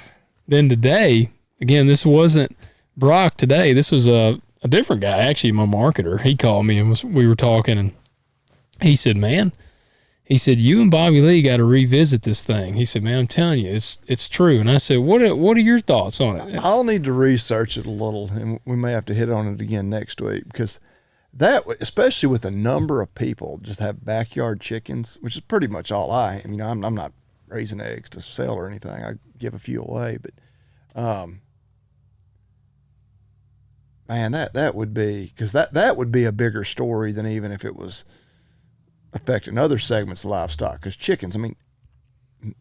then today, again, this wasn't Brock today. This was a different guy, actually, my marketer. He called me and we were talking, and he said, man, you and Bobby Lee got to revisit this thing. He said, man, I'm telling you, it's true. And I said, what are your thoughts on it? I'll need to research it a little, and we may have to hit on it again next week, because that, especially with a number of people just have backyard chickens, which is pretty much all I'm not raising eggs to sell or anything. I give a few away, but man, that would be, because that would be a bigger story than even if it was affecting other segments of livestock. Because chickens,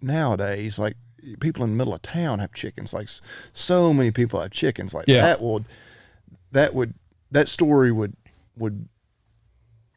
nowadays, like, people in the middle of town have chickens. Like, so many people have chickens. Like, that story would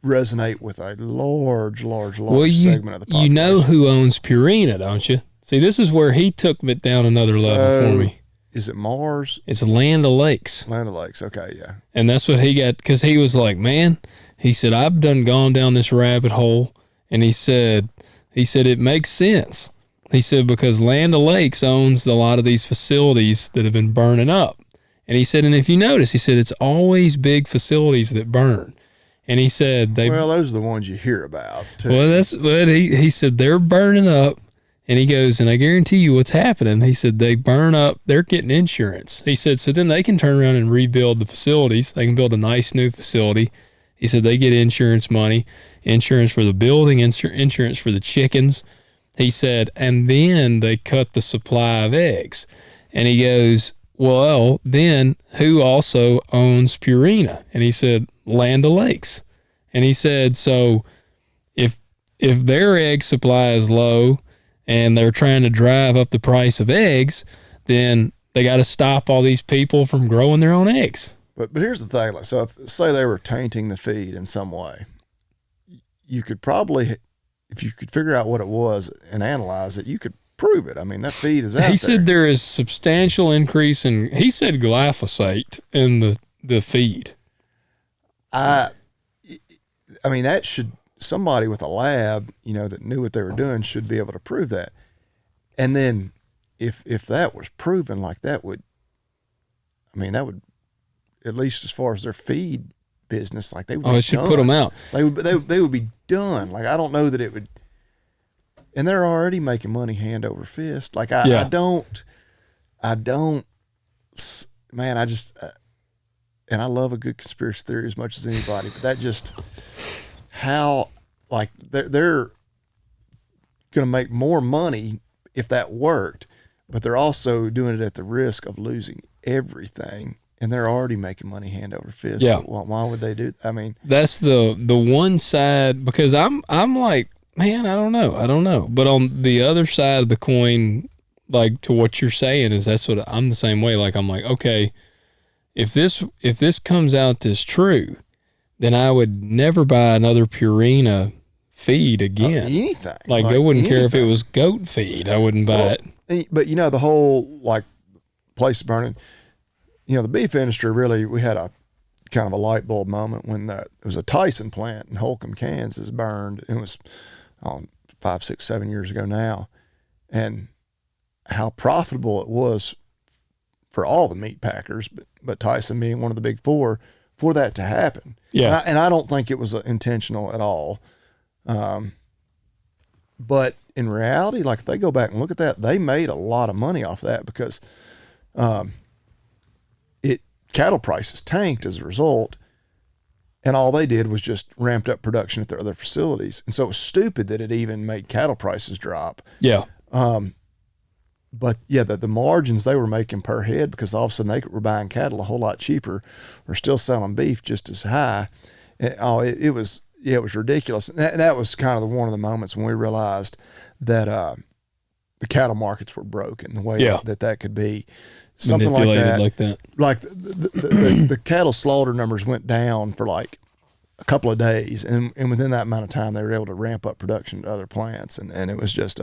resonate with a large segment of the population. You know who owns Purina, don't you? See, this is where he took it down another level for me. Is it Mars? It's Land O'Lakes. Land O'Lakes, okay, yeah. And that's what he got, because he was like, man, he said, I've gone down this rabbit hole, and he said it makes sense. He said, because Land O'Lakes owns a lot of these facilities that have been burning up. And he said, and if you notice, he said, it's always big facilities that burn. And he said, those are the ones you hear about, too. Well, that's what he said, they're burning up. And he goes, and I guarantee you what's happening. He said, they burn up, they're getting insurance. He said, so then they can turn around and rebuild the facilities. They can build a nice new facility. He said, they get insurance money, insurance for the building, insurance for the chickens. He said, and then they cut the supply of eggs. And he goes, well, then who also owns Purina? And he said, Land O'Lakes. And he said, so if their egg supply is low, and they're trying to drive up the price of eggs, then they got to stop all these people from growing their own eggs. But here's the thing. Like, so say they were tainting the feed in some way, you could probably, if you could figure out what it was and analyze it, you could prove it. That feed is out there. He said there is substantial increase in, he said glyphosate in the feed. That should, somebody with a lab, that knew what they were doing should be able to prove that. And then if that was proven, like, that would, at least as far as their feed business, like, they would be it should done. Put them out. They would be done. Like, I don't know that it would, and they're already making money hand over fist. Like, I don't, man, and I love a good conspiracy theory as much as anybody, but that just, how, like, they're going to make more money if that worked, but they're also doing it at the risk of losing everything, and they're already making money hand over fist. Yeah. So why would they do that? That's the one side, because I'm like, man, I don't know. But on the other side of the coin, like, to what you're saying, is that's what I'm the same way. Like, I'm like, okay, if this comes out as true, then I would never buy another Purina feed again. Anything. Like, I wouldn't care if it was goat feed. I wouldn't buy it. But, the whole, like, place burning, the beef industry, really, we had a kind of a light bulb moment when it was a Tyson plant in Holcomb, Kansas, burned. It was 5, 6, 7 years ago now, and how profitable it was for all the meat packers, but Tyson being one of the big four, for that to happen. Yeah. And I don't think it was intentional at all. But in reality, like if they go back and look at that, they made a lot of money off that because cattle prices tanked as a result, and all they did was just ramped up production at their other facilities. And so it was stupid that it even made cattle prices drop. Yeah. But yeah, the margins they were making per head, because all of a sudden they were buying cattle a whole lot cheaper, or still selling beef just as high. It was ridiculous. And that was kind of one of the moments when we realized that the cattle markets were broken, the way that could be. Something like that. Like the cattle slaughter numbers went down for like a couple of days, and within that amount of time they were able to ramp up production to other plants, and it was just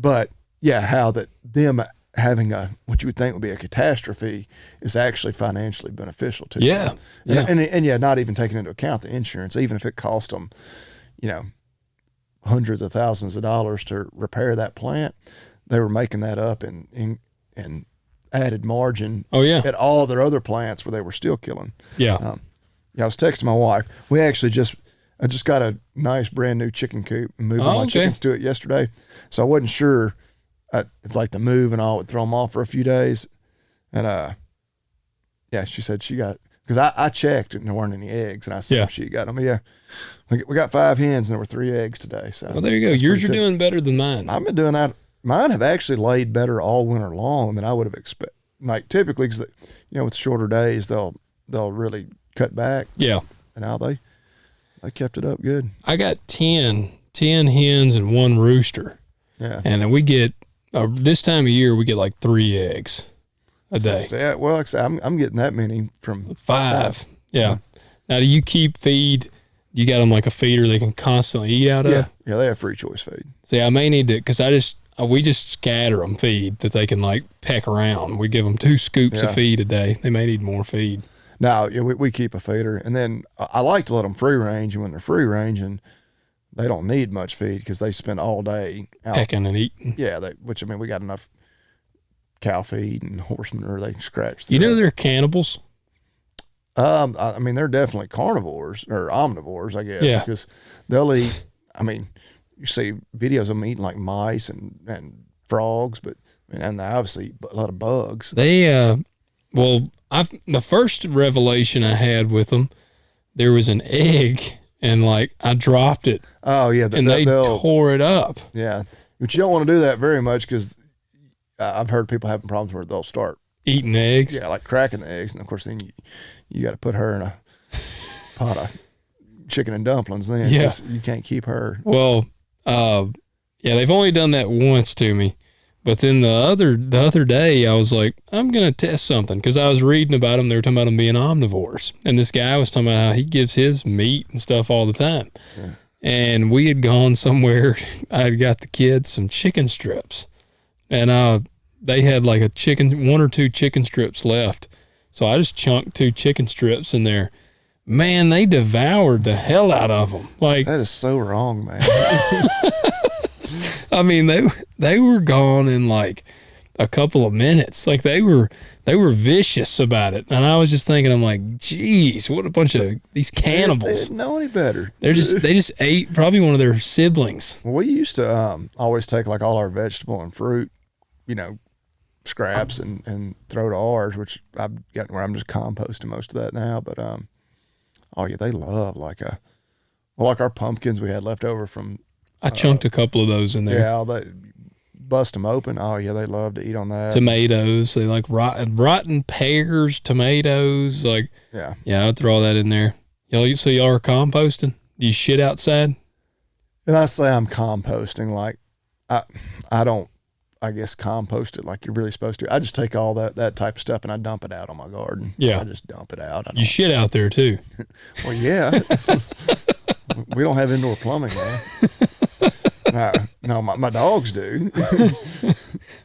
but yeah, how that them having what you would think would be a catastrophe is actually financially beneficial to them. And not even taking into account the insurance, even if it cost them hundreds of thousands of dollars to repair that plant, they were making that up in added margin at all their other plants where they were still killing. I was texting my wife. I just got a nice brand new chicken coop and moved my chickens to it yesterday. So I wasn't sure if like the move and all would throw them off for a few days. And she said she got, because I checked and there weren't any eggs, and I said she got them. We got 5 hens and there were 3 eggs today. So well, there you go. Yours are doing better than mine. I've been doing that. Mine have actually laid better all winter long than I would have expected. Like typically, because with shorter days, they'll really cut back. Yeah. And now they kept it up good. I got 10 hens and 1 rooster. Yeah. And then we get this time of year we get like 3 eggs a day. I'm getting that many from 5. Yeah. Now, do you keep feed? You got them like a feeder they can constantly eat out of? Yeah, they have free choice feed. See, I may need to, because we just scatter them feed that they can like peck around. We give them 2 scoops of feed a day. They may need more feed. No, we keep a feeder, and then I like to let them free range, and when they're free range, and they don't need much feed because they spend all day out pecking and eating. Yeah, we got enough cow feed and horse manure they can scratch. They're cannibals. They're definitely carnivores or omnivores, I guess. Yeah, because they'll eat. You see videos of them eating like mice and frogs, and they obviously eat a lot of bugs. The first revelation I had with them, there was an egg and like I dropped it. Oh yeah, and they tore it up. Yeah, but you don't want to do that very much because I've heard people having problems where they'll start eating eggs. Yeah, like cracking the eggs, and of course then you got to put her in a pot of chicken and dumplings. Then you can't keep her. Well. They've only done that once to me, but then the other day I was like, I'm gonna test something, because I was reading about them. They were talking about them being omnivores, and this guy was talking about how he gives his meat and stuff all the time. Yeah. And we had gone somewhere. I had got the kids some chicken strips, and they had like 1 or 2 chicken strips left, so I just chunked 2 chicken strips in there. Man, they devoured the hell out of them. Like, that is so wrong, man. They were gone in like a couple of minutes. Like they were vicious about it. And I was just thinking, I'm like, geez, what a bunch of these cannibals. They didn't know any better. They just ate probably one of their siblings. Well, we used to always take like all our vegetable and fruit, scraps and throw to ours, which I've gotten where I'm just composting most of that now. But they love like our pumpkins we had left over from. I chunked a couple of those in there. Yeah, they bust them open. Oh yeah, they love to eat on that. Tomatoes, they like rotten pears, tomatoes. Like yeah, I'd throw all that in there. Y'all are composting? Do you shit outside? And I say I'm composting, like I don't, I guess, compost it like you're really supposed to. I just take all that type of stuff and I dump it out on my garden. Yeah, I just dump it out. You shit out there too. Well, yeah. We don't have indoor plumbing, man. No, my dogs do.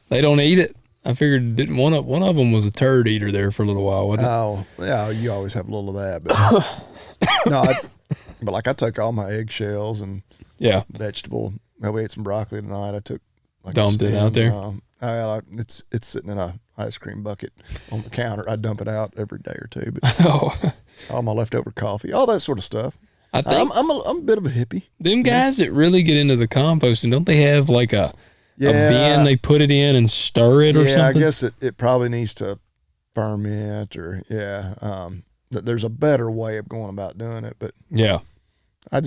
They don't eat it? I figured didn't one of them was a turd eater there for a little while, wasn't it? Oh, yeah, you always have a little of that, but no, but like I took all my eggshells and Yeah, vegetable. Well, we ate some broccoli tonight. I took like dumped it out there. It's sitting in a ice cream bucket on the counter. I dump it out every day or two, but Oh, all my leftover coffee, all that sort of stuff. I think I'm a bit of a hippie. them guys that really get into the composting, don't they have like a bin they put it in and stir it or something? I guess it probably needs to ferment or there's a better way of going about doing it, but Yeah. I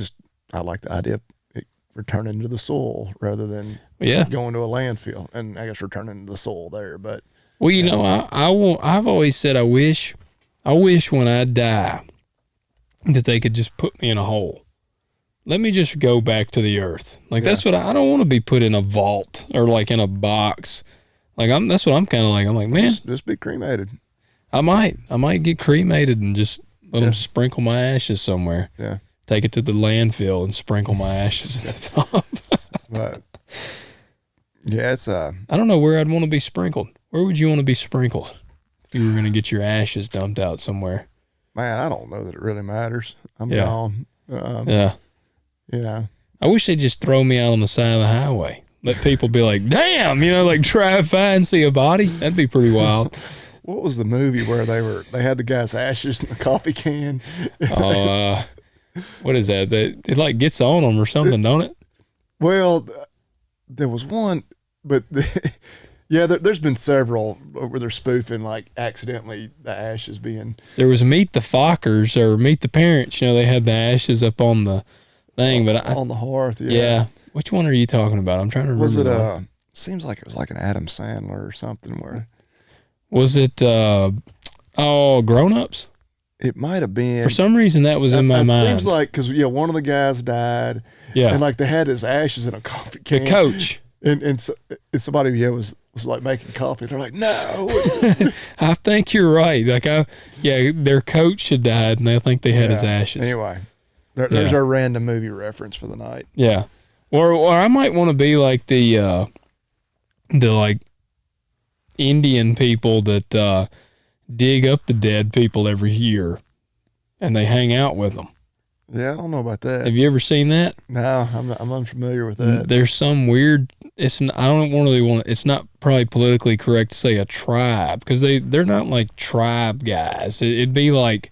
like the idea of it returning to the soil rather than going to a landfill, and I guess returning to the soil there. But well, you know, I've always said I wish when I die that they could just put me in a hole. Let me just go back to the earth. Like that's what I don't want to be put in a vault or like in a box. Like that's what I'm kind of like. I'm like, man, just be cremated. I might get cremated and just let them sprinkle my ashes somewhere. Yeah. Take it to the landfill and sprinkle my ashes at the top. But yeah, it's I don't know where I'd want to be sprinkled. Where would you want to be sprinkled if you were going to get your ashes dumped out somewhere? Man, I don't know that it really matters. I'm gone. Yeah. You know, I wish they'd just throw me out on the side of the highway. Let people be like, damn, you know, like drive by and see a body. That'd be pretty wild. What was the movie where they had the guy's ashes in the coffee can? What is that? It like gets on them or something, don't it? Well, there was one, but there's been several where they're spoofing like accidentally the ashes being. There was Meet the Fockers or Meet the Parents. You know, they had the ashes up on the thing, but on the hearth. Yeah. Which one are you talking about? I'm trying to remember. Was it seems like it was like an Adam Sandler or something where. Was it Grown Ups? It might have been. For some reason, that was in my mind. It seems like because one of the guys died. Yeah, and like they had his ashes in a coffee can. The coach and somebody was like making coffee. They're like, no. I think you're right. Like their coach had died, and I think they had his ashes. Anyway, there's our random movie reference for the night. Yeah, or I might want to be like the like Indian people that dig up the dead people every year, and they hang out with them. Yeah, I don't know about that. Have you ever seen that? No, I'm unfamiliar with that. There's some weird. It's not probably politically correct to say a tribe because they're not like tribe guys. It'd be like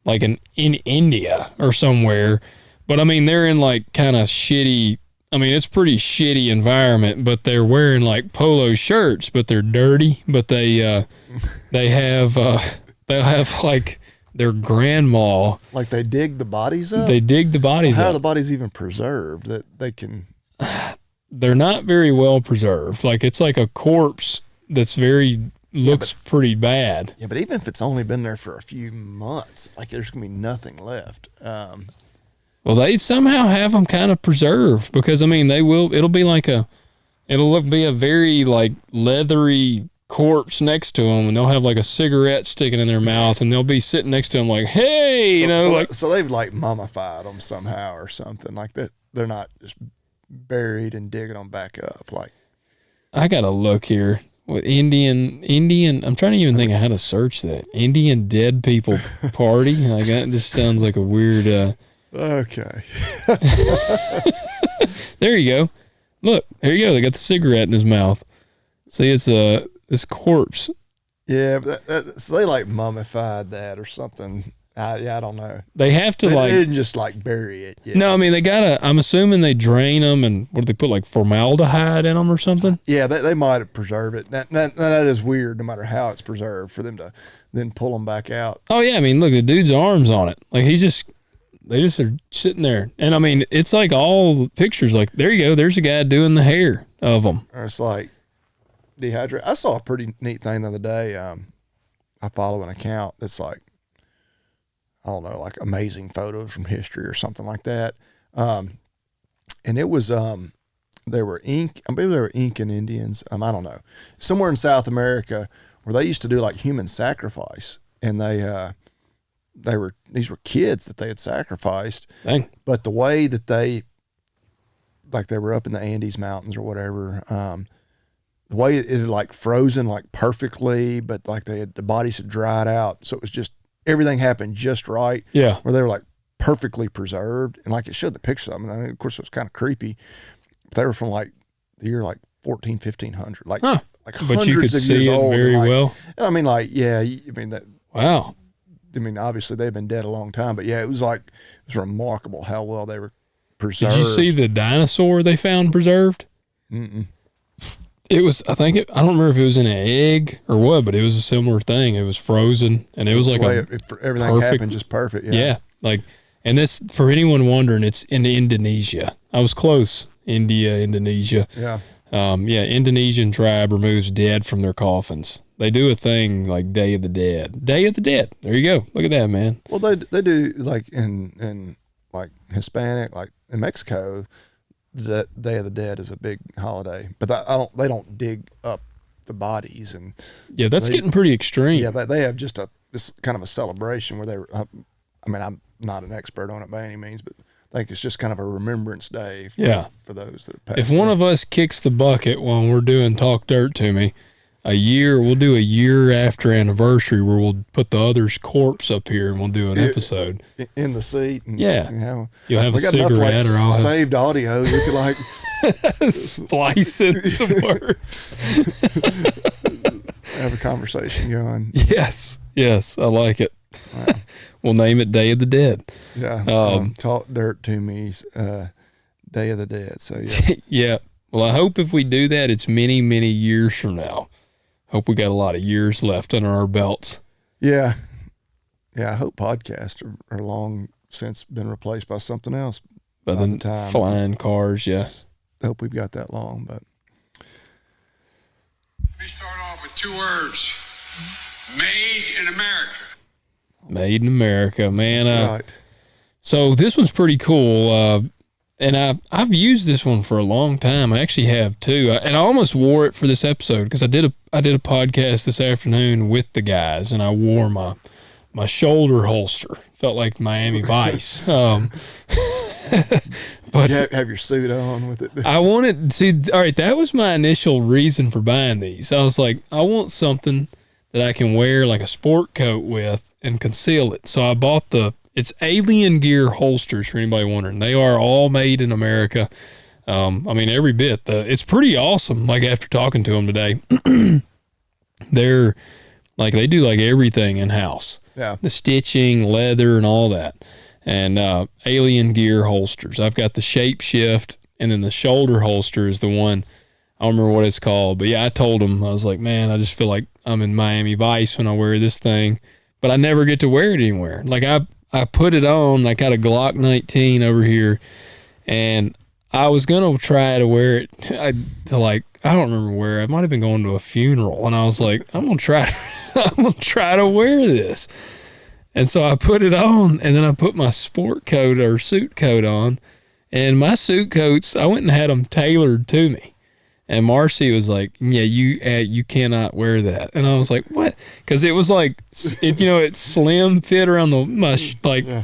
in India or somewhere, but I mean they're in like kind of shitty. I mean it's pretty shitty environment, but they're wearing like polo shirts, but they're dirty. But they'll have like their grandma. Like they dig the bodies up? They dig the bodies up. How are the bodies even preserved that they can? They're not very well preserved. Like it's like a corpse that's looks pretty bad. Yeah, but even if it's only been there for a few months, like there's gonna be nothing left. Well, they somehow have them kind of preserved because I mean it'll be a very like leathery corpse next to them, and they'll have like a cigarette sticking in their mouth, and they'll be sitting next to them like, hey, so they've like mummified them somehow or something like that. They're not just buried and digging them back up. Like, I gotta look here. With Indian, I'm trying to even think of how to search that. Indian dead people party. Like that just sounds like a weird. Okay. There you go. Look, there you go. They got the cigarette in his mouth. See, it's this corpse. Yeah, but so they like mummified that or something. I don't know. They have to they didn't just like bury it. No, I mean they gotta. I'm assuming they drain them and what do they put like formaldehyde in them or something? Yeah, they might have preserved it. That is weird. No matter how it's preserved, for them to then pull them back out. Oh yeah, I mean look, the dude's arms on it. Like they just are sitting there, and I mean it's like all the pictures. Like there you go. There's a guy doing the hair of them. Or it's like dehydrate. I saw a pretty neat thing the other day. I follow an account that's like, I don't know, like amazing photos from history or something like that. And it was, they were Incan Indians. I don't know, somewhere in South America where they used to do like human sacrifice, and these were kids that they had sacrificed. Dang. But the way that they were up in the Andes Mountains or whatever, the way it had like frozen like perfectly, but like the bodies had dried out. So it was just, everything happened just right. Yeah. Where they were like perfectly preserved. And like it showed the pictures of them. I mean, of course it was kind of creepy, but they were from like the year like 1500, like, like but hundreds you could of see years it old. very like, well. I mean, like, yeah, I mean that, Wow. I mean, obviously they've been dead a long time, but yeah, it was remarkable how well they were preserved. Did you see the dinosaur they found preserved? Mm-mm. It was, I don't remember if it was in an egg or what, but it was a similar thing. It was frozen, and it was like everything perfect, happened just perfect. Yeah. Like, and this, for anyone wondering, it's in Indonesia. I was close. Indonesia. Yeah. Indonesian tribe removes dead from their coffins. They do a thing like Day of the Dead. Day of the Dead. There you go. Look at that, man. Well, they do like in like Hispanic, like in Mexico, the Day of the Dead is a big holiday. But they don't dig up the bodies, and yeah, that's getting pretty extreme. Yeah, they have just this kind of a celebration where they're. I mean, I'm not an expert on it by any means, but I think it's just kind of a remembrance day for those that have passed. If one of us kicks the bucket when we're doing Talk Dirt to Me, we'll do a year after anniversary where we'll put the other's corpse up here and we'll do an episode. In the seat. And, yeah. You'll have a cigarette enough, like, or I'll have saved audio. We could like splice in some words. Have a conversation going. Yes. I like it. Wow. We'll name it Day of the Dead. Yeah. Talk Dirt to Me, Day of the Dead. So yeah. Yeah. Well, I hope if we do that, it's many, many years from now. Hope we got a lot of years left under our belts. Yeah. Yeah. I hope podcasts are long since been replaced by something else. By the time. Flying cars. Yes. I hope we've got that long, but. Let me start off with 2 words. Made in America. Made in America, man. Right. So this one's pretty cool. And I've used this one for a long time. I actually have too. And I almost wore it for this episode because I did a podcast this afternoon with the guys, and I wore my shoulder holster. Felt like Miami Vice. But you have your suit on with it. I wanted to. All right, that was my initial reason for buying these. I was like, I want something that I can wear like a sport coat with and conceal it. So I bought it's Alien Gear holsters, for anybody wondering. They are all made in America. I mean, every bit. It's pretty awesome. Like after talking to them today, they're like, they do like everything in house. Yeah. The stitching, leather, and all that. And Alien Gear holsters. I've got the Shape Shift, and then the shoulder holster is the one. I don't remember what it's called, but yeah, I told them, I was like, man, I just feel like I'm in Miami Vice when I wear this thing, but I never get to wear it anywhere. Like I put it on, I got a Glock 19 over here, and I was going to try to wear it I don't remember where. I might have been going to a funeral, and I was like, I'm going to try to wear this. And so I put it on, and then I put my sport coat or suit coat on, and my suit coats, I went and had them tailored to me. And Marcy was like, yeah, you cannot wear that. And I was like, what? Because it was like, it slim fit around my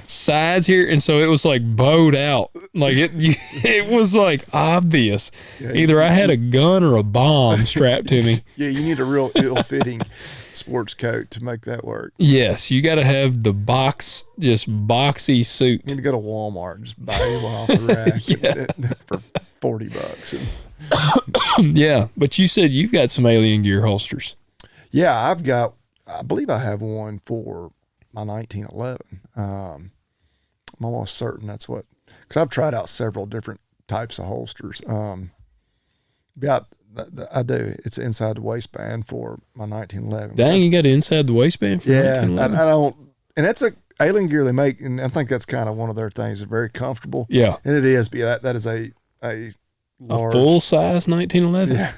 sides here. And so it was like bowed out. Like it was like obvious. Yeah, either I had a gun or a bomb strapped to me. Yeah, you need a real ill-fitting sports coat to make that work. Yes, you got to have the boxy suit. You need to go to Walmart and just buy one off the rack for $40. Yeah, but you said you've got some Alien Gear holsters. Yeah, I believe I have one for my 1911. I'm almost certain that's what, because I've tried out several different types of holsters. Yeah, I do. It's inside the waistband for my 1911. Dang, you got it inside the waistband for 1911? I don't, and that's a Alien Gear they make, and I think that's kind of one of their things. It's very comfortable. Yeah. And it is, but yeah, that is a large, full-size 1911? Yeah.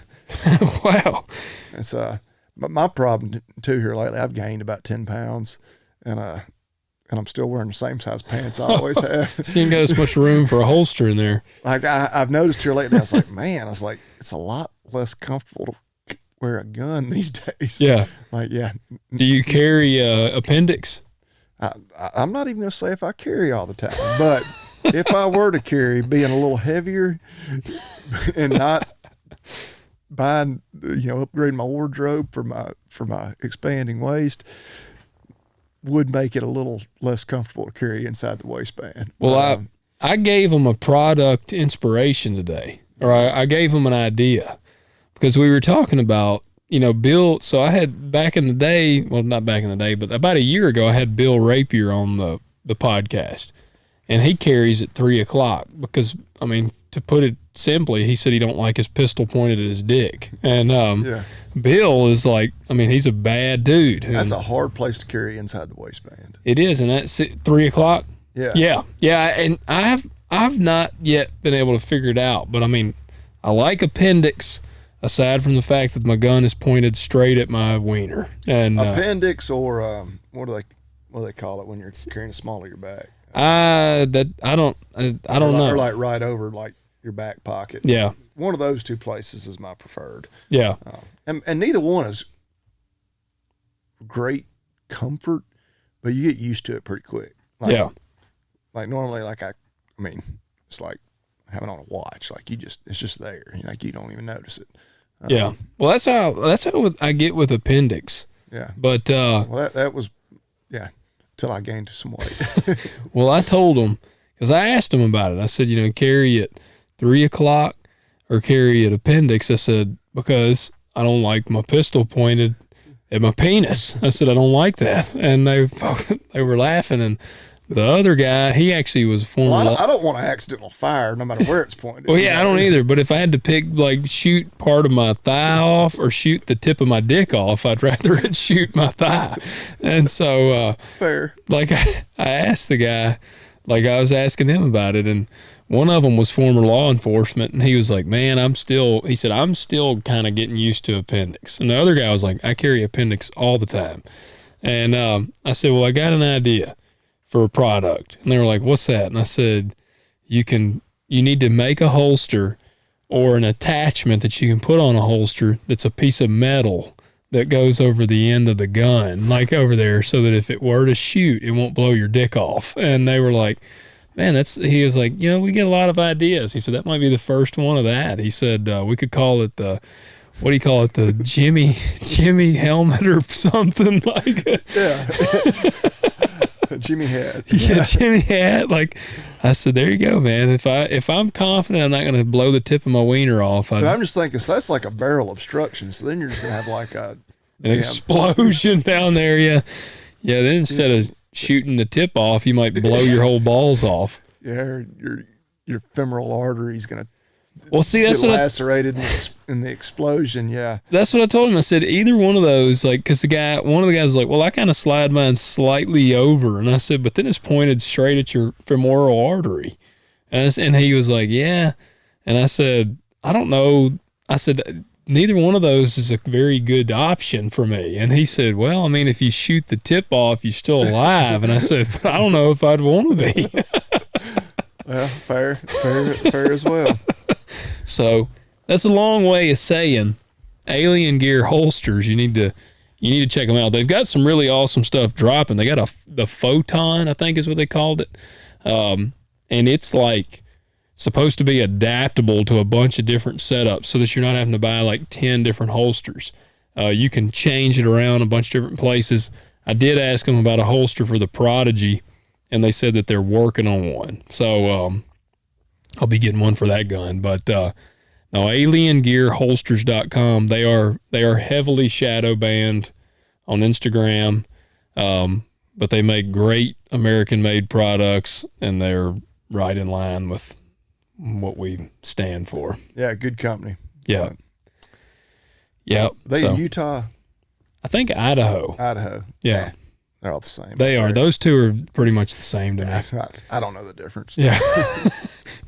Wow. It's but my problem too here lately, I've gained about 10 pounds, and I'm still wearing the same size pants I always have. So you ain't got as much room for a holster in there. Like I've noticed here lately, I was like, man, it's a lot less comfortable to wear a gun these days. Yeah. Like, yeah. Do you carry appendix? I'm not even going to say if I carry all the time, but if I were to carry, being a little heavier and not buying, upgrading my wardrobe for my expanding waist would make it a little less comfortable to carry inside the waistband. Well, I gave them a product inspiration today, or I gave them an idea, because we were talking about, Bill. So I had back in the day, well, not back in the day, but about a year ago, I had Bill Rapier on the podcast, and he carries at 3 o'clock because, to put it simply, he said he don't like his pistol pointed at his dick. And Bill is like, he's a bad dude. That's a hard place to carry inside the waistband. It is, and that's at 3 o'clock. Yeah. And I've not yet been able to figure it out, but I like appendix, aside from the fact that my gun is pointed straight at my wiener. And appendix, or what do they call it when you're carrying a small of your back? I don't know. Or like right over like your back pocket. Yeah. One of those two places is my preferred. Yeah. And neither one is great comfort, but you get used to it pretty quick. Like normally, it's like having on a watch. Like it's just there. You don't even notice it. Yeah. Well, that's how I get with appendix. Yeah. But well, that was till I gained some weight. Well, I told him, because I asked him about it. I said, carry at 3 o'clock or carry at appendix. I said, because I don't like my pistol pointed at my penis. I said, I don't like that. And they were laughing. And the other guy, he actually was former. Well, I don't want to accidental fire no matter where it's pointed. Well, yeah, I don't either. But if I had to pick, shoot part of my thigh off or shoot the tip of my dick off, I'd rather it shoot my thigh. And so, fair. I asked the guy, I was asking him about it, and one of them was former law enforcement, and he was like, man, I'm still kind of getting used to appendix. And the other guy was like, I carry appendix all the time. And I said, well, I got an idea for a product. And they were like, what's that? And I said, you need to make a holster or an attachment that you can put on a holster that's a piece of metal that goes over the end of the gun, like over there, so that if it were to shoot, it won't blow your dick off. And they were like, man, he was like, we get a lot of ideas. He said, that might be the first one of that. He said, we could call it what do you call it? The Jimmy helmet or something like it. Yeah. Jimmy hat. Yeah, Jimmy hat. I said, there you go, man. If I'm confident I'm not going to blow the tip of my wiener off. But I'm just thinking, so that's like a barrel obstruction. So then you're just going to have an explosion down there. Yeah. Yeah. Then instead of shooting the tip off, you might blow your whole balls off. Yeah. Your femoral artery is going to that's lacerated in the explosion. Yeah. That's what I told him. I said, either one of those, because one of the guys was like, well, I kind of slide mine slightly over. And I said, but then it's pointed straight at your femoral artery. And he was like, yeah. And I said, I don't know. I said, neither one of those is a very good option for me. And he said, well, if you shoot the tip off, you're still alive. And I said, I don't know if I'd want to be. Well, fair as well. So that's a long way of saying Alien Gear holsters. You need to check them out. They've got some really awesome stuff dropping. They got the Photon, I think is what they called it. And it's supposed to be adaptable to a bunch of different setups so that you're not having to buy 10 different holsters. You can change it around a bunch of different places. I did ask them about a holster for the Prodigy, and they said that they're working on one. So I'll be getting one for that gun. But no, aliengearholsters.com. They are heavily shadow banned on Instagram, but they make great American-made products, and they're right in line with what we stand for. Yeah, good company. Yeah. Yeah. They in Utah? I think Idaho. Yeah. They're all the same. They are. Those two are pretty much the same to me. I don't know the difference. Yeah.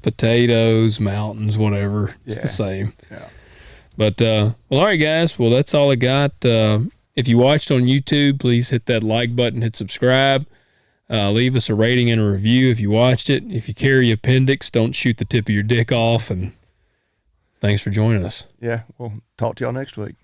Potatoes, mountains, whatever. It's the same. Yeah. But, well, all right, guys. Well, that's all I got. If you watched on YouTube, please hit that like button, hit subscribe. Leave us a rating and a review if you watched it. If you carry appendix, don't shoot the tip of your dick off. And thanks for joining us. Yeah. We'll talk to y'all next week.